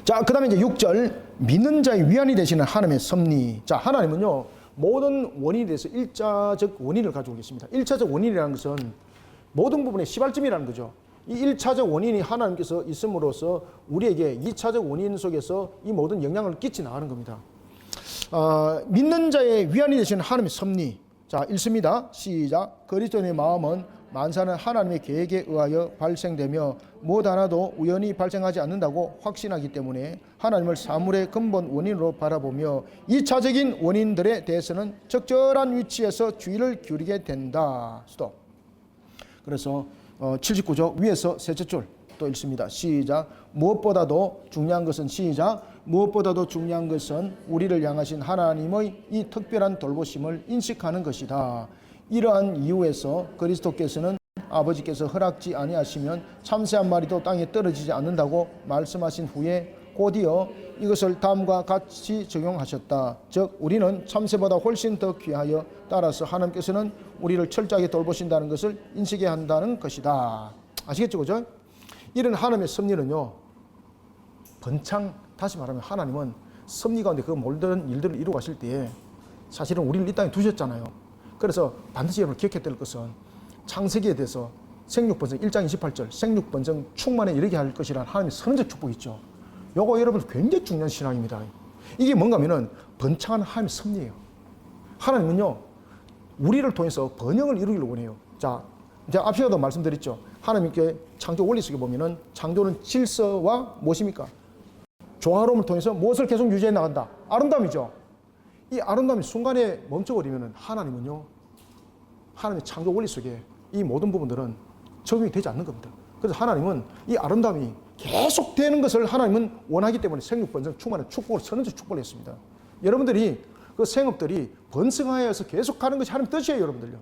Speaker 1: 자, 그 다음에 이제 6절 믿는 자의 위안이 되시는 하나님의 섭리. 자, 하나님은요 모든 원인에 대해서 일차적 원인을 가지고 계십니다. 1차적 원인이라는 것은 모든 부분의 시발점이라는 거죠. 이 1차적 원인이 하나님께서 있음으로써 우리에게 2차적 원인 속에서 이 모든 영향을 끼치 나가는 겁니다. 믿는 자의 위안이 되시는 하나님의 섭리. 자, 읽습니다. 시작. 그리스도인의 마음은 만사는 하나님의 계획에 의하여 발생되며 무엇 하나도 우연히 발생하지 않는다고 확신하기 때문에 하나님을 사물의 근본 원인으로 바라보며 2차적인 원인들에 대해서는 적절한 위치에서 주의를 기울이게 된다. 스톱. 그래서 79조 위에서 셋째 줄 또 읽습니다. 시작. 무엇보다도 중요한 것은 시작. 무엇보다도 중요한 것은 우리를 향하신 하나님의 이 특별한 돌보심을 인식하는 것이다. 이러한 이유에서 그리스도께서는 아버지께서 허락지 아니하시면 참새 한 마리도 땅에 떨어지지 않는다고 말씀하신 후에 곧이어 이것을 다음과 같이 적용하셨다. 즉 우리는 참새보다 훨씬 더 귀하여 따라서 하나님께서는 우리를 철저하게 돌보신다는 것을 인식해야 한다는 것이다. 아시겠죠? 그죠? 이런 하나님의 섭리는요 번창, 다시 말하면 하나님은 섭리 가운데 그 모든 일들을 이루어 가실 때에 사실은 우리를 이 땅에 두셨잖아요. 그래서 반드시 여러분 기억해야 될 것은 창세기에 대해서 생육번성 1장 28절 생육번성 충만에 이르게 할 것이라는 하나님의 선언적 축복이 있죠. 요거 여러분 굉장히 중요한 신앙입니다. 이게 뭔가 하면은 번창하는 하나님의 섭리예요. 하나님은요 우리를 통해서 번영을 이루기를 원해요. 자, 이제 앞서도 말씀드렸죠. 하나님께 창조 원리 속에 보면은 창조는 질서와 무엇입니까? 조화로움을 통해서 무엇을 계속 유지해 나간다? 아름다움이죠. 이 아름다움이 순간에 멈춰버리면은 하나님은요 하나님의 창조 원리 속에 이 모든 부분들은 적용이 되지 않는 겁니다. 그래서 하나님은 이 아름다움이 계속되는 것을 하나님은 원하기 때문에 생육번성 충만한 축복을 선언적 축복을 했습니다. 여러분들이 그 생업들이 번성하여서 계속가는 것이 하나님 뜻이에요. 여러분들요.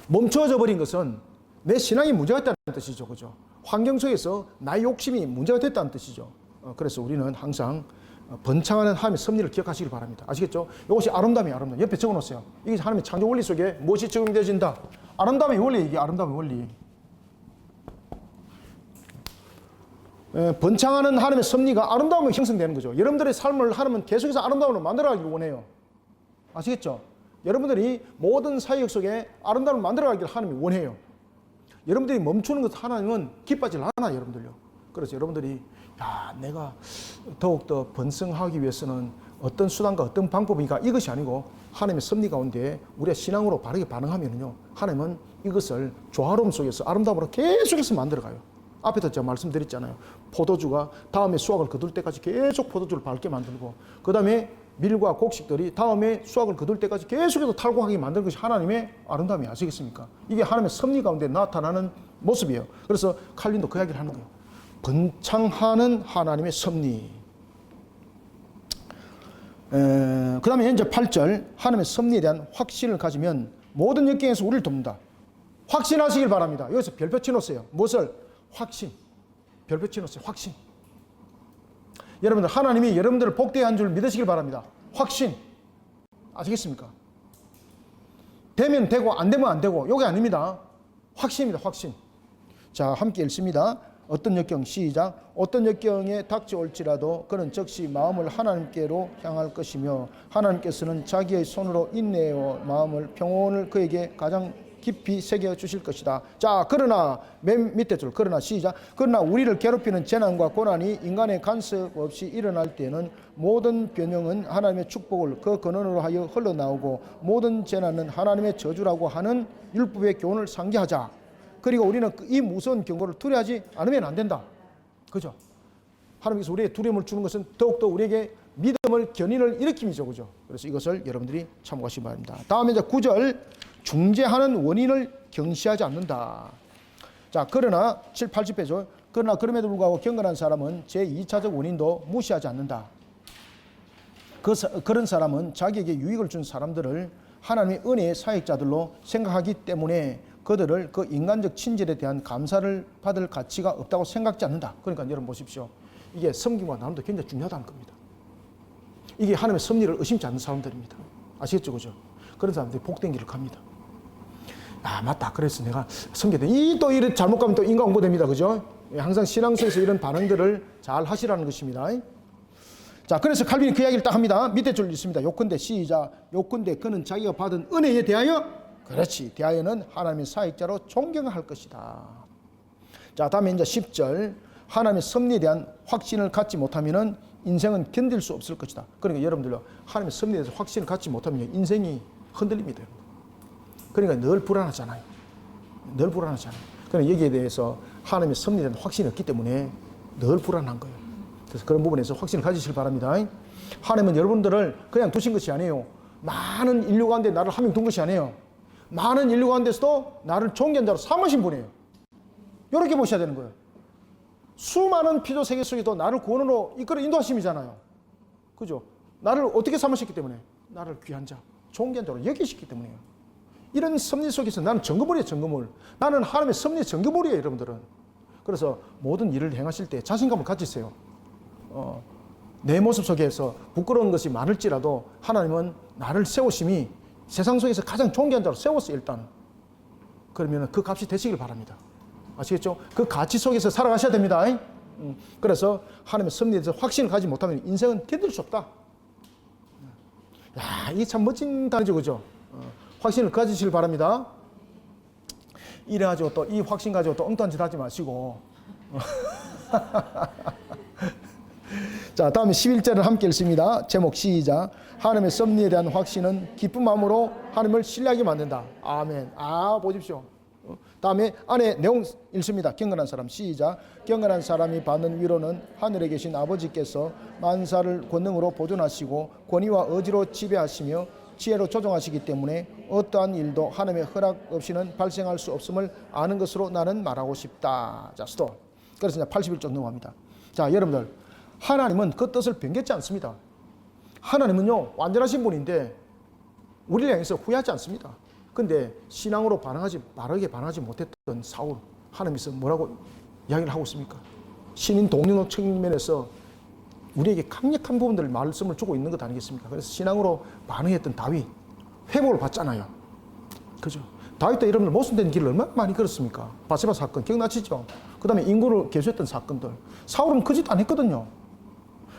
Speaker 1: 멈춰져 버린 것은 내 신앙이 문제가 있다는 뜻이죠. 그죠? 환경 속에서 나의 욕심이 문제가 됐다는 뜻이죠. 그래서 우리는 항상 번창하는 하나님의 섭리를 기억하시길 바랍니다. 아시겠죠? 이것이 아름다움이에요. 아름다움. 옆에 적어놓으세요. 이게 하나님의 창조 원리 속에 무엇이 적용되어진다? 아름다움의 원리. 이게 아름다움의 원리. 번창하는 하나님의 섭리가 아름다움으로 형성되는 거죠. 여러분들의 삶을 하나님은 계속해서 아름다움으로 만들어가기를 원해요. 아시겠죠? 여러분들이 모든 사역 속에 아름다움을 만들어가기를 하나님이 원해요. 여러분들이 멈추는 것 하나님은 기뻐하지 않아요. 여러분들요. 그래서 여러분들이 내가 더욱더 번성하기 위해서는 어떤 수단과 어떤 방법인가 이것이 아니고 하나님의 섭리 가운데 우리가 신앙으로 바르게 반응하면요, 하나님은 이것을 조화로움 속에서 아름다움으로 계속해서 만들어가요. 앞에도 제가 말씀드렸잖아요. 포도주가 다음에 수확을 거둘 때까지 계속 포도주를 밝게 만들고, 그 다음에 밀과 곡식들이 다음에 수확을 거둘 때까지 계속해서 탈곡하게 만드는 것이 하나님의 아름다움이 아시겠습니까? 이게 하나님의 섭리 가운데 나타나는 모습이에요. 그래서 칼빈도 그 이야기를 하는 거예요. 번창하는 하나님의 섭리. 그 다음에 이제 8절, 하나님의 섭리에 대한 확신을 가지면 모든 역경에서 우리를 돕는다. 확신하시길 바랍니다. 여기서 별표 치놓으세요. 무엇을? 확신. 별표 치놓으세요. 확신. 여러분들, 하나님이 여러분들을 복되게 한 줄 믿으시길 바랍니다. 확신. 아시겠습니까? 되면 되고 안 되면 안 되고 요게 아닙니다. 확신입니다. 확신. 자, 함께 읽습니다. 어떤 역경, 시작. 어떤 역경에 닥쳐올지라도 그는 즉시 마음을 하나님께로 향할 것이며 하나님께서는 자기의 손으로 인내와 마음을 평온을 그에게 가장 깊이 새겨 주실 것이다. 자, 그러나 맨 밑에 줄, 그러나 시작. 그러나 우리를 괴롭히는 재난과 고난이 인간의 간섭 없이 일어날 때는 모든 변형은 하나님의 축복을 그 근원으로 하여 흘러나오고 모든 재난은 하나님의 저주라고 하는 율법의 교훈을 상기하자. 그리고 우리는 이 무서운 경고를 두려워하지 않으면 안 된다. 그죠? 하나님께서 우리에게 두려움을 주는 것은 더욱더 우리에게 믿음을, 견인을 일으킴이죠. 그죠? 그래서 이것을 여러분들이 참고하시기 바랍니다. 다음에 이제 9절, 중재하는 원인을 경시하지 않는다. 자, 그러나 7, 80페이지. 그러나 그럼에도 불구하고 경건한 사람은 제2차적 원인도 무시하지 않는다. 그런 사람은 자기에게 유익을 준 사람들을 하나님의 은혜의 사역자들로 생각하기 때문에 그들을 그 인간적 친절에 대한 감사를 받을 가치가 없다고 생각지 않는다. 그러니까 여러분 보십시오. 이게 섬김과 나눔도 굉장히 중요하다는 겁니다. 이게 하나님의 섭리를 의심치 않는 사람들입니다. 아시겠죠? 그죠? 그런 사람들이 복된 길을 갑니다. 아, 맞다. 그래서 내가 섬겨야 돼. 또 이래 잘못 가면 또 인간 홍보됩니다. 그죠? 항상 신앙서에서 이런 반응들을 잘 하시라는 것입니다. 자, 그래서 칼빈이 그 이야기를 딱 합니다. 밑에 줄 있습니다. 요컨대, 시작. 요컨대 그는 자기가 받은 은혜에 대하여, 그렇지, 대하여는 하나님의 사역자로 존경할 것이다. 자, 다음에 이제 10절. 하나님의 섭리에 대한 확신을 갖지 못하면은 인생은 견딜 수 없을 것이다. 그러니까 여러분들요, 하나님의 섭리에 대해서 확신을 갖지 못하면 인생이 흔들립니다. 그러니까 늘 불안하잖아요. 늘 불안하잖아요. 그러니까 여기에 대해서 하나님의 섭리에 대한 확신이 없기 때문에 늘 불안한 거예요. 그래서 그런 부분에서 확신을 가지시길 바랍니다. 하나님은 여러분들을 그냥 두신 것이 아니에요. 많은 인류 가운데 나를 한 명 둔 것이 아니에요. 많은 인류 가운데서도 나를 존귀한 자로 삼으신 분이에요. 이렇게 보셔야 되는 거예요. 수많은 피조 세계 속에도 나를 구원으로 이끌어 인도하심이잖아요. 그죠? 나를 어떻게 삼으셨기 때문에? 나를 귀한 자, 존귀한 자로 여기셨기 때문에요. 이런 섭리 속에서 나는 정금물이에요. 정금물. 나는 하나님의 섭리의 정금물이에요. 여러분들은. 그래서 모든 일을 행하실 때 자신감을 가지세요. 내 모습 속에서 부끄러운 것이 많을지라도 하나님은 나를 세우심이 세상 속에서 가장 존귀한 자로 세웠어요. 일단. 그러면 그 값이 되시길 바랍니다. 아시겠죠? 그 가치 속에서 살아가셔야 됩니다. 그래서 하나님의 섭리에 대해서 확신을 가지 못하면 인생은 견딜 수 없다. 야, 이게 참 멋진 단어죠. 그죠? 확신을 가지시길 바랍니다. 이래가지고 또 이 확신 가지고 또 엉뚱한 짓 하지 마시고. 자, 다음에 11절을 함께 읽습니다. 제목 시작. 하나님의 섭리에 대한 확신은 기쁜 마음으로 하나님을 신뢰하게 만든다. 아멘. 아, 보십시오. 다음에 안에 내용 읽습니다. 경건한 사람 시작. 경건한 사람이 받는 위로는 하늘에 계신 아버지께서 만사를 권능으로 보존하시고 권위와 의지로 지배하시며 지혜로 조정하시기 때문에 어떠한 일도 하나님의 허락 없이는 발생할 수 없음을 아는 것으로 나는 말하고 싶다. 자, 스톱. 그래서 이제 81쪽 넘어갑니다. 자, 여러분들, 하나님은 그 뜻을 변개치 않습니다. 하나님은요, 완전하신 분인데 우리를 향해서 후회하지 않습니다. 근데 신앙으로 바르게 반응하지 못했던 사울, 하나님께서 뭐라고 이야기를 하고 있습니까? 신인 동료 측면에서 우리에게 강력한 부분들 말씀을 주고 있는 것 아니겠습니까? 그래서 신앙으로 반응했던 다윗 회복을 받잖아요. 그죠? 다윗도 여러분들 모순된 길을 얼마나 많이 걸었습니까? 바세바 사건 기억나시죠? 그 다음에 인구를 계수했던 사건들. 사울은 그 짓 안 했거든요.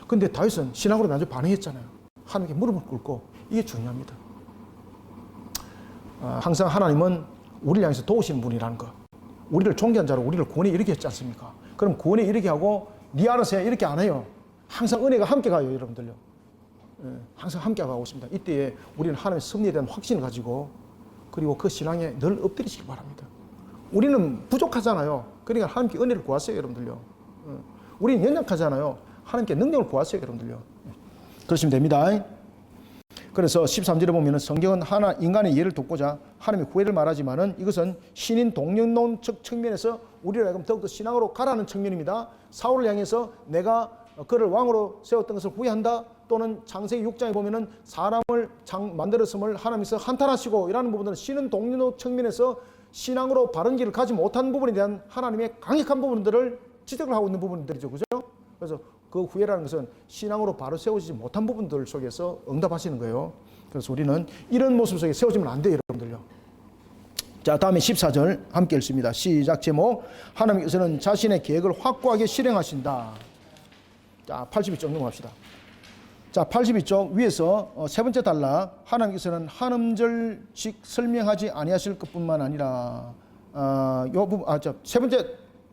Speaker 1: 근데 다윗은 신앙으로 나중에 반응했잖아요. 하나님께 무릎을 꿇고. 이게 중요합니다. 항상 하나님은 우리를 향해서 도우시는 분이라는 거. 우리를 존귀한 자로 우리를 구원에 이르게 했지 않습니까? 그럼 구원에 이르게 하고 네 알아서 해 이렇게 안 해요. 항상 은혜가 함께 가요, 여러분들요. 항상 함께 가고 있습니다. 이때에 우리는 하나님의 섭리에 대한 확신을 가지고 그리고 그 신앙에 늘 엎드리시기 바랍니다. 우리는 부족하잖아요. 그러니까 하나님께 은혜를 구하세요, 여러분들요. 우리는 연약하잖아요. 하나님께 능력을 구하세요, 여러분들요. 그러시면 됩니다. 그래서 13절에 보면 성경은 인간의 예를 돕고자 하나님의 구애를 말하지만은 이것은 신인 동력론적 측면에서 우리를 하여금 더욱더 신앙으로 가라는 측면입니다. 사울을 향해서 내가 그를 왕으로 세웠던 것을 후회한다. 또는 창세기 6장에 보면은 사람을 만들었음을 하나님께서 한탄하시고 이라는 부분들은 신인 동력 측면에서 신앙으로 바른 길을 가지 못한 부분에 대한 하나님의 강력한 부분들을 지적을 하고 있는 부분들이죠. 그죠? 그래서 그 후회라는 것은 신앙으로 바로 세워지지 못한 부분들 속에서 응답하시는 거예요. 그래서 우리는 이런 모습 속에 세워지면 안 돼요, 여러분들요. 자, 다음에 14절 함께 읽습니다. 시작. 제목. 하나님께서는 자신의 계획을 확고하게 실행하신다. 자, 82쪽 넘어갑시다. 자, 82쪽 위에서 세 번째 단락. 하나님께서는 한음절씩 설명하지 아니하실 것뿐만 아니라 세 번째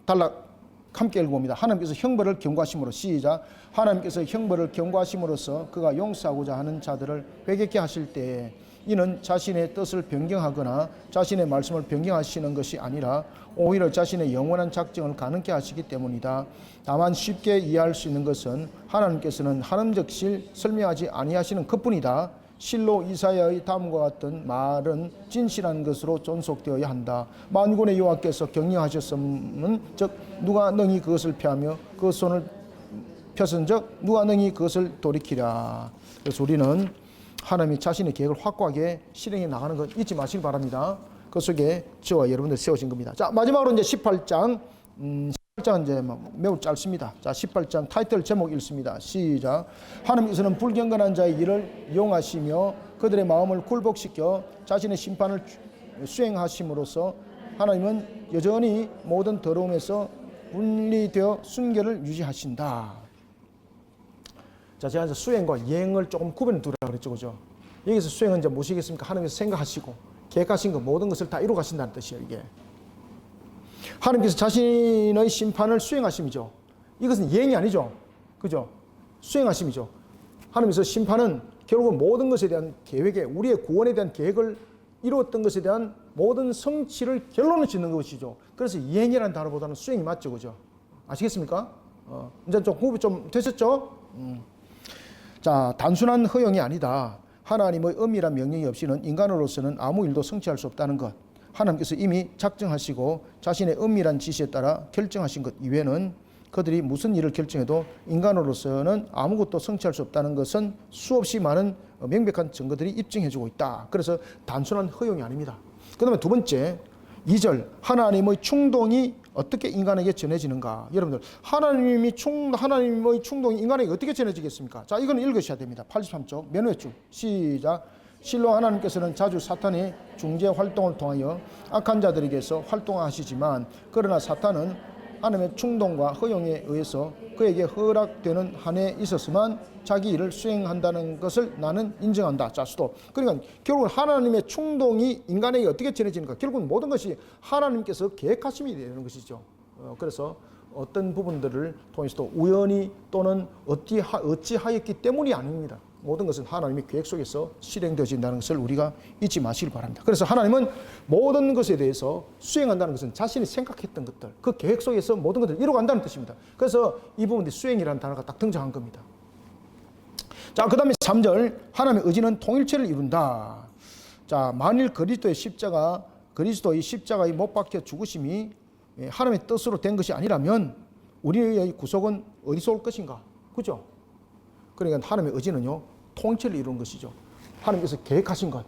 Speaker 1: 단락 함께 읽어봅니다. 하나님께서 형벌을 경고하심으로 시작. 하나님께서 형벌을 경고하심으로써 그가 용서하고자 하는 자들을 회개케 하실 때에 이는 자신의 뜻을 변경하거나 자신의 말씀을 변경하시는 것이 아니라 오히려 자신의 영원한 작정을 가능케 하시기 때문이다. 다만 쉽게 이해할 수 있는 것은 하나님께서는 한음적실 설명하지 아니하시는 것뿐이다. 실로 이사야의 다음과 같은 말은 진실한 것으로 존속되어야 한다. 만군의 여호와께서 경영하셨음은 즉 누가 능히 그것을 피하며 그 손을 펴선즉 누가 능히 그것을 돌이키랴. 그래서 우리는 하나님이 자신의 계획을 확고하게 실행해 나가는 것 잊지 마시기 바랍니다. 그 속에 저와 여러분들 세워진 겁니다. 자, 마지막으로 이제 18장 18장은 이제 매우 짧습니다. 자, 18장 타이틀 제목 읽습니다. 시작. 하나님께서는 불경건한 자의 일을 이용하시며 그들의 마음을 굴복시켜 자신의 심판을 수행하심으로써 하나님은 여전히 모든 더러움에서 분리되어 순결을 유지하신다. 자, 제가 이제 수행과 이행을 조금 구분해 두라 그랬죠, 그죠? 여기서 수행은 이제 무엇이겠습니까? 하나님께서 생각하시고 계획하신 것 모든 것을 다 이루어 가신다는 뜻이에요, 이게. 하나님께서 자신의 심판을 수행하심이죠. 이것은 이행이 아니죠. 그죠? 수행하심이죠. 하나님께서 심판은 결국은 모든 것에 대한 계획에, 우리의 구원에 대한 계획을 이루었던 것에 대한 모든 성취를 결론을 짓는 것이죠. 그래서 이행이라는 단어보다는 수행이 맞죠. 그죠? 아시겠습니까? 이제 좀 구분이 좀 되셨죠? 자, 단순한 허용이 아니다. 하나님의 엄밀한 명령이 없이는 인간으로서는 아무 일도 성취할 수 없다는 것. 하나님께서 이미 작정하시고 자신의 엄밀한 지시에 따라 결정하신 것 이외에는 그들이 무슨 일을 결정해도 인간으로서는 아무것도 성취할 수 없다는 것은 수없이 많은 명백한 증거들이 입증해주고 있다. 그래서 단순한 허용이 아닙니다. 그 다음에 두 번째 2절 하나님의 충동이 어떻게 인간에게 전해지는가. 여러분들 하나님의 충동이 인간에게 어떻게 전해지겠습니까? 자, 이건 읽으셔야 됩니다. 83쪽 맨 위에 줄 시작. 실로 하나님께서는 자주 사탄의 중재 활동을 통하여 악한 자들에게서 활동하시지만 그러나 사탄은 하나님의 충동과 허용에 의해서 그에게 허락되는 한에 있었으면 자기 일을 수행한다는 것을 나는 인정한다. 자, 수도. 그러니까 결국은 하나님의 충동이 인간에게 어떻게 전해지는가. 결국은 모든 것이 하나님께서 계획하심이 되는 것이죠. 그래서 어떤 부분들을 통해서도 우연히 또는 어찌하였기 때문이 아닙니다. 모든 것은 하나님의 계획 속에서 실행되어진다는 것을 우리가 잊지 마시길 바랍니다. 그래서 하나님은 모든 것에 대해서 수행한다는 것은 자신이 생각했던 것들, 그 계획 속에서 모든 것을 이루어간다는 뜻입니다. 그래서 이 부분이 수행이라는 단어가 딱 등장한 겁니다. 자, 그 다음에 3절 하나님의 의지는 통일체를 이룬다. 자, 만일 그리스도의 십자가에 못 박혀 죽으심이 하나님의 뜻으로 된 것이 아니라면 우리의 구속은 어디서 올 것인가? 그죠? 그러니까 하나님의 의지는요, 통일체를 이루는 것이죠. 하나님께서 계획하신 것,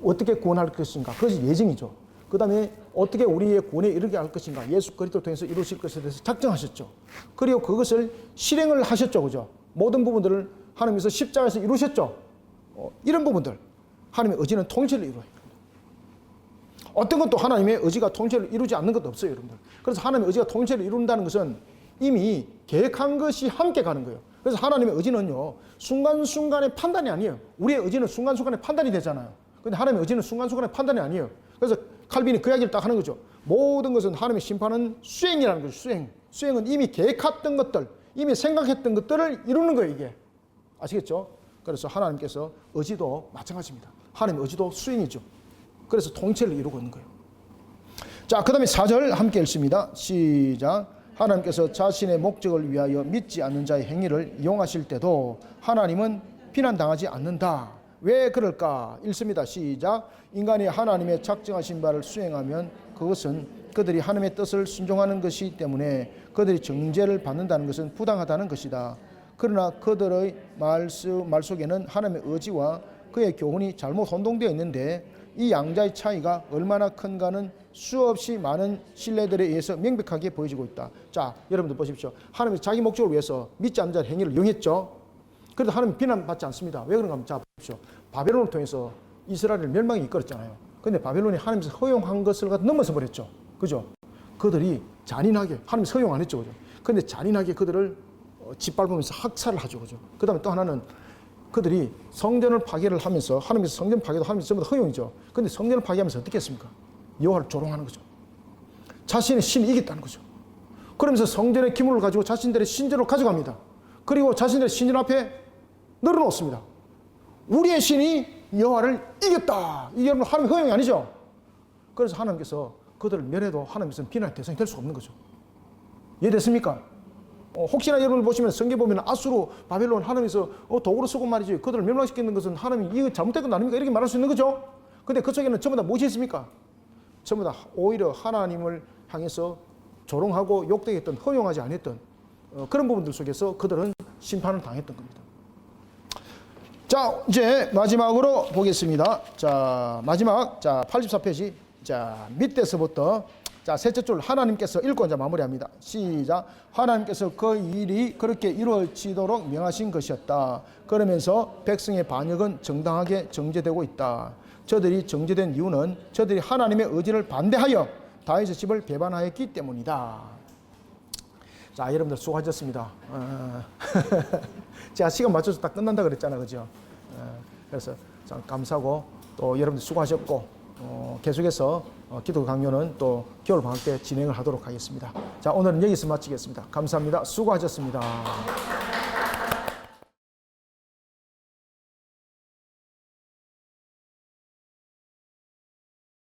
Speaker 1: 어떻게 구원할 것인가, 그것이 예정이죠. 그 다음에 어떻게 우리의 구원에 이르게 할 것인가, 예수 그리스도를 통해서 이루실 것에 대해서 작정하셨죠. 그리고 그것을 실행을 하셨죠. 그죠? 모든 부분들을 하나님께서 십자가에서 이루셨죠. 이런 부분들 하나님의 의지는 통째로 이루어요. 어떤 것도 하나님의 의지가 통째로 이루지 않는 것도 없어요, 여러분들. 그래서 하나님의 의지가 통째로 이룬다는 것은 이미 계획한 것이 함께 가는 거예요. 그래서 하나님의 의지는요, 순간순간의 판단이 아니에요. 우리의 의지는 순간순간의 판단이 되잖아요. 근데 하나님의 의지는 순간순간의 판단이 아니에요. 그래서 칼빈이 그 이야기를 딱 하는 거죠. 모든 것은 하나님의 심판은 수행이라는 거죠. 수행. 수행은 이미 계획했던 것들, 이미 생각했던 것들을 이루는 거예요, 이게. 아시겠죠? 그래서 하나님께서 의지도 마찬가지입니다. 하나님의 의지도 수행이죠. 그래서 통째를 이루고 있는 거예요. 자, 그 다음에 4절 함께 읽습니다. 시작. 하나님께서 자신의 목적을 위하여 믿지 않는 자의 행위를 이용하실 때도 하나님은 비난당하지 않는다. 왜 그럴까? 읽습니다. 시작. 인간이 하나님의 작정하신 바를 수행하면 그것은 그들이 하나님의 뜻을 순종하는 것이기 때문에 그들이 정죄를 받는다는 것은 부당하다는 것이다. 그러나 그들의 말 속에는 하나님의 의지와 그의 교훈이 잘못 혼동되어 있는데 이 양자의 차이가 얼마나 큰가는 수없이 많은 신뢰들에 의해서 명백하게 보여지고 있다. 자, 여러분들 보십시오. 하나님이 자기 목적을 위해서 믿지 않는 자의 행위를 이용했죠. 그래도 하나님 비난받지 않습니다. 왜 그런가 하면 자, 보십시오. 바벨론을 통해서 이스라엘을 멸망에 이끌었잖아요. 그런데 바벨론이 하나님께서 허용한 것을 넘어서 버렸죠. 그죠? 그들이 잔인하게, 하나님이 허용 안 했죠. 그죠? 그런데 잔인하게 그들을 짓밟으면서 학살을 하죠. 그죠? 그 다음에 또 하나는 그들이 성전을 파괴를 하면서 하나님께서 성전 파괴도 하면서 전부 다 허용이죠. 그런데 성전을 파괴하면서 어떻게 했습니까? 여호와를 조롱하는 거죠. 자신의 신이 이겼다는 거죠. 그러면서 성전의 기물을 가지고 자신들의 신전으로 가져갑니다. 그리고 자신들의 신전 앞에 널어놓습니다. 우리의 신이 여호와를 이겼다. 이게 여러분 하나님의 허용이 아니죠. 그래서 하나님께서 그들을 멸해도 하나님께서는 비난의 대상이 될 수 없는 거죠. 이해됐습니까? 혹시나 여러분을 보시면 성경 보면 아수르, 바벨론 하나님께서 도구로 쓰고 말이지 그들을 멸망시키는 것은 하나님이 이거 잘못된 건 아닙니까? 이렇게 말할 수 있는 거죠. 근데 그 속에는 전부 다 무엇이 있습니까? 전부 다 오히려 하나님을 향해서 조롱하고 욕되게 했던, 허용하지 않았던 그런 부분들 속에서 그들은 심판을 당했던 겁니다. 자, 이제 마지막으로 보겠습니다. 자, 마지막, 자, 84페이지. 자, 밑에서부터 자, 셋째 줄 하나님께서 읽고 이제 마무리합니다. 시작. 하나님께서 그 일이 그렇게 이루어지도록 명하신 것이었다. 그러면서 백성의 반역은 정당하게 정죄되고 있다. 저들이 정죄된 이유는 저들이 하나님의 의지를 반대하여 다윗의 집을 배반하였기 때문이다. 자, 여러분들 수고하셨습니다. 제가 시간 맞춰서 딱 끝난다 그랬잖아요. 그죠? 그래서 참 감사하고 또 여러분들 수고하셨고 계속해서 기도 강요는 또 겨울 방학 때 진행을 하도록 하겠습니다. 자, 오늘은 여기서 마치겠습니다. 감사합니다. 수고하셨습니다.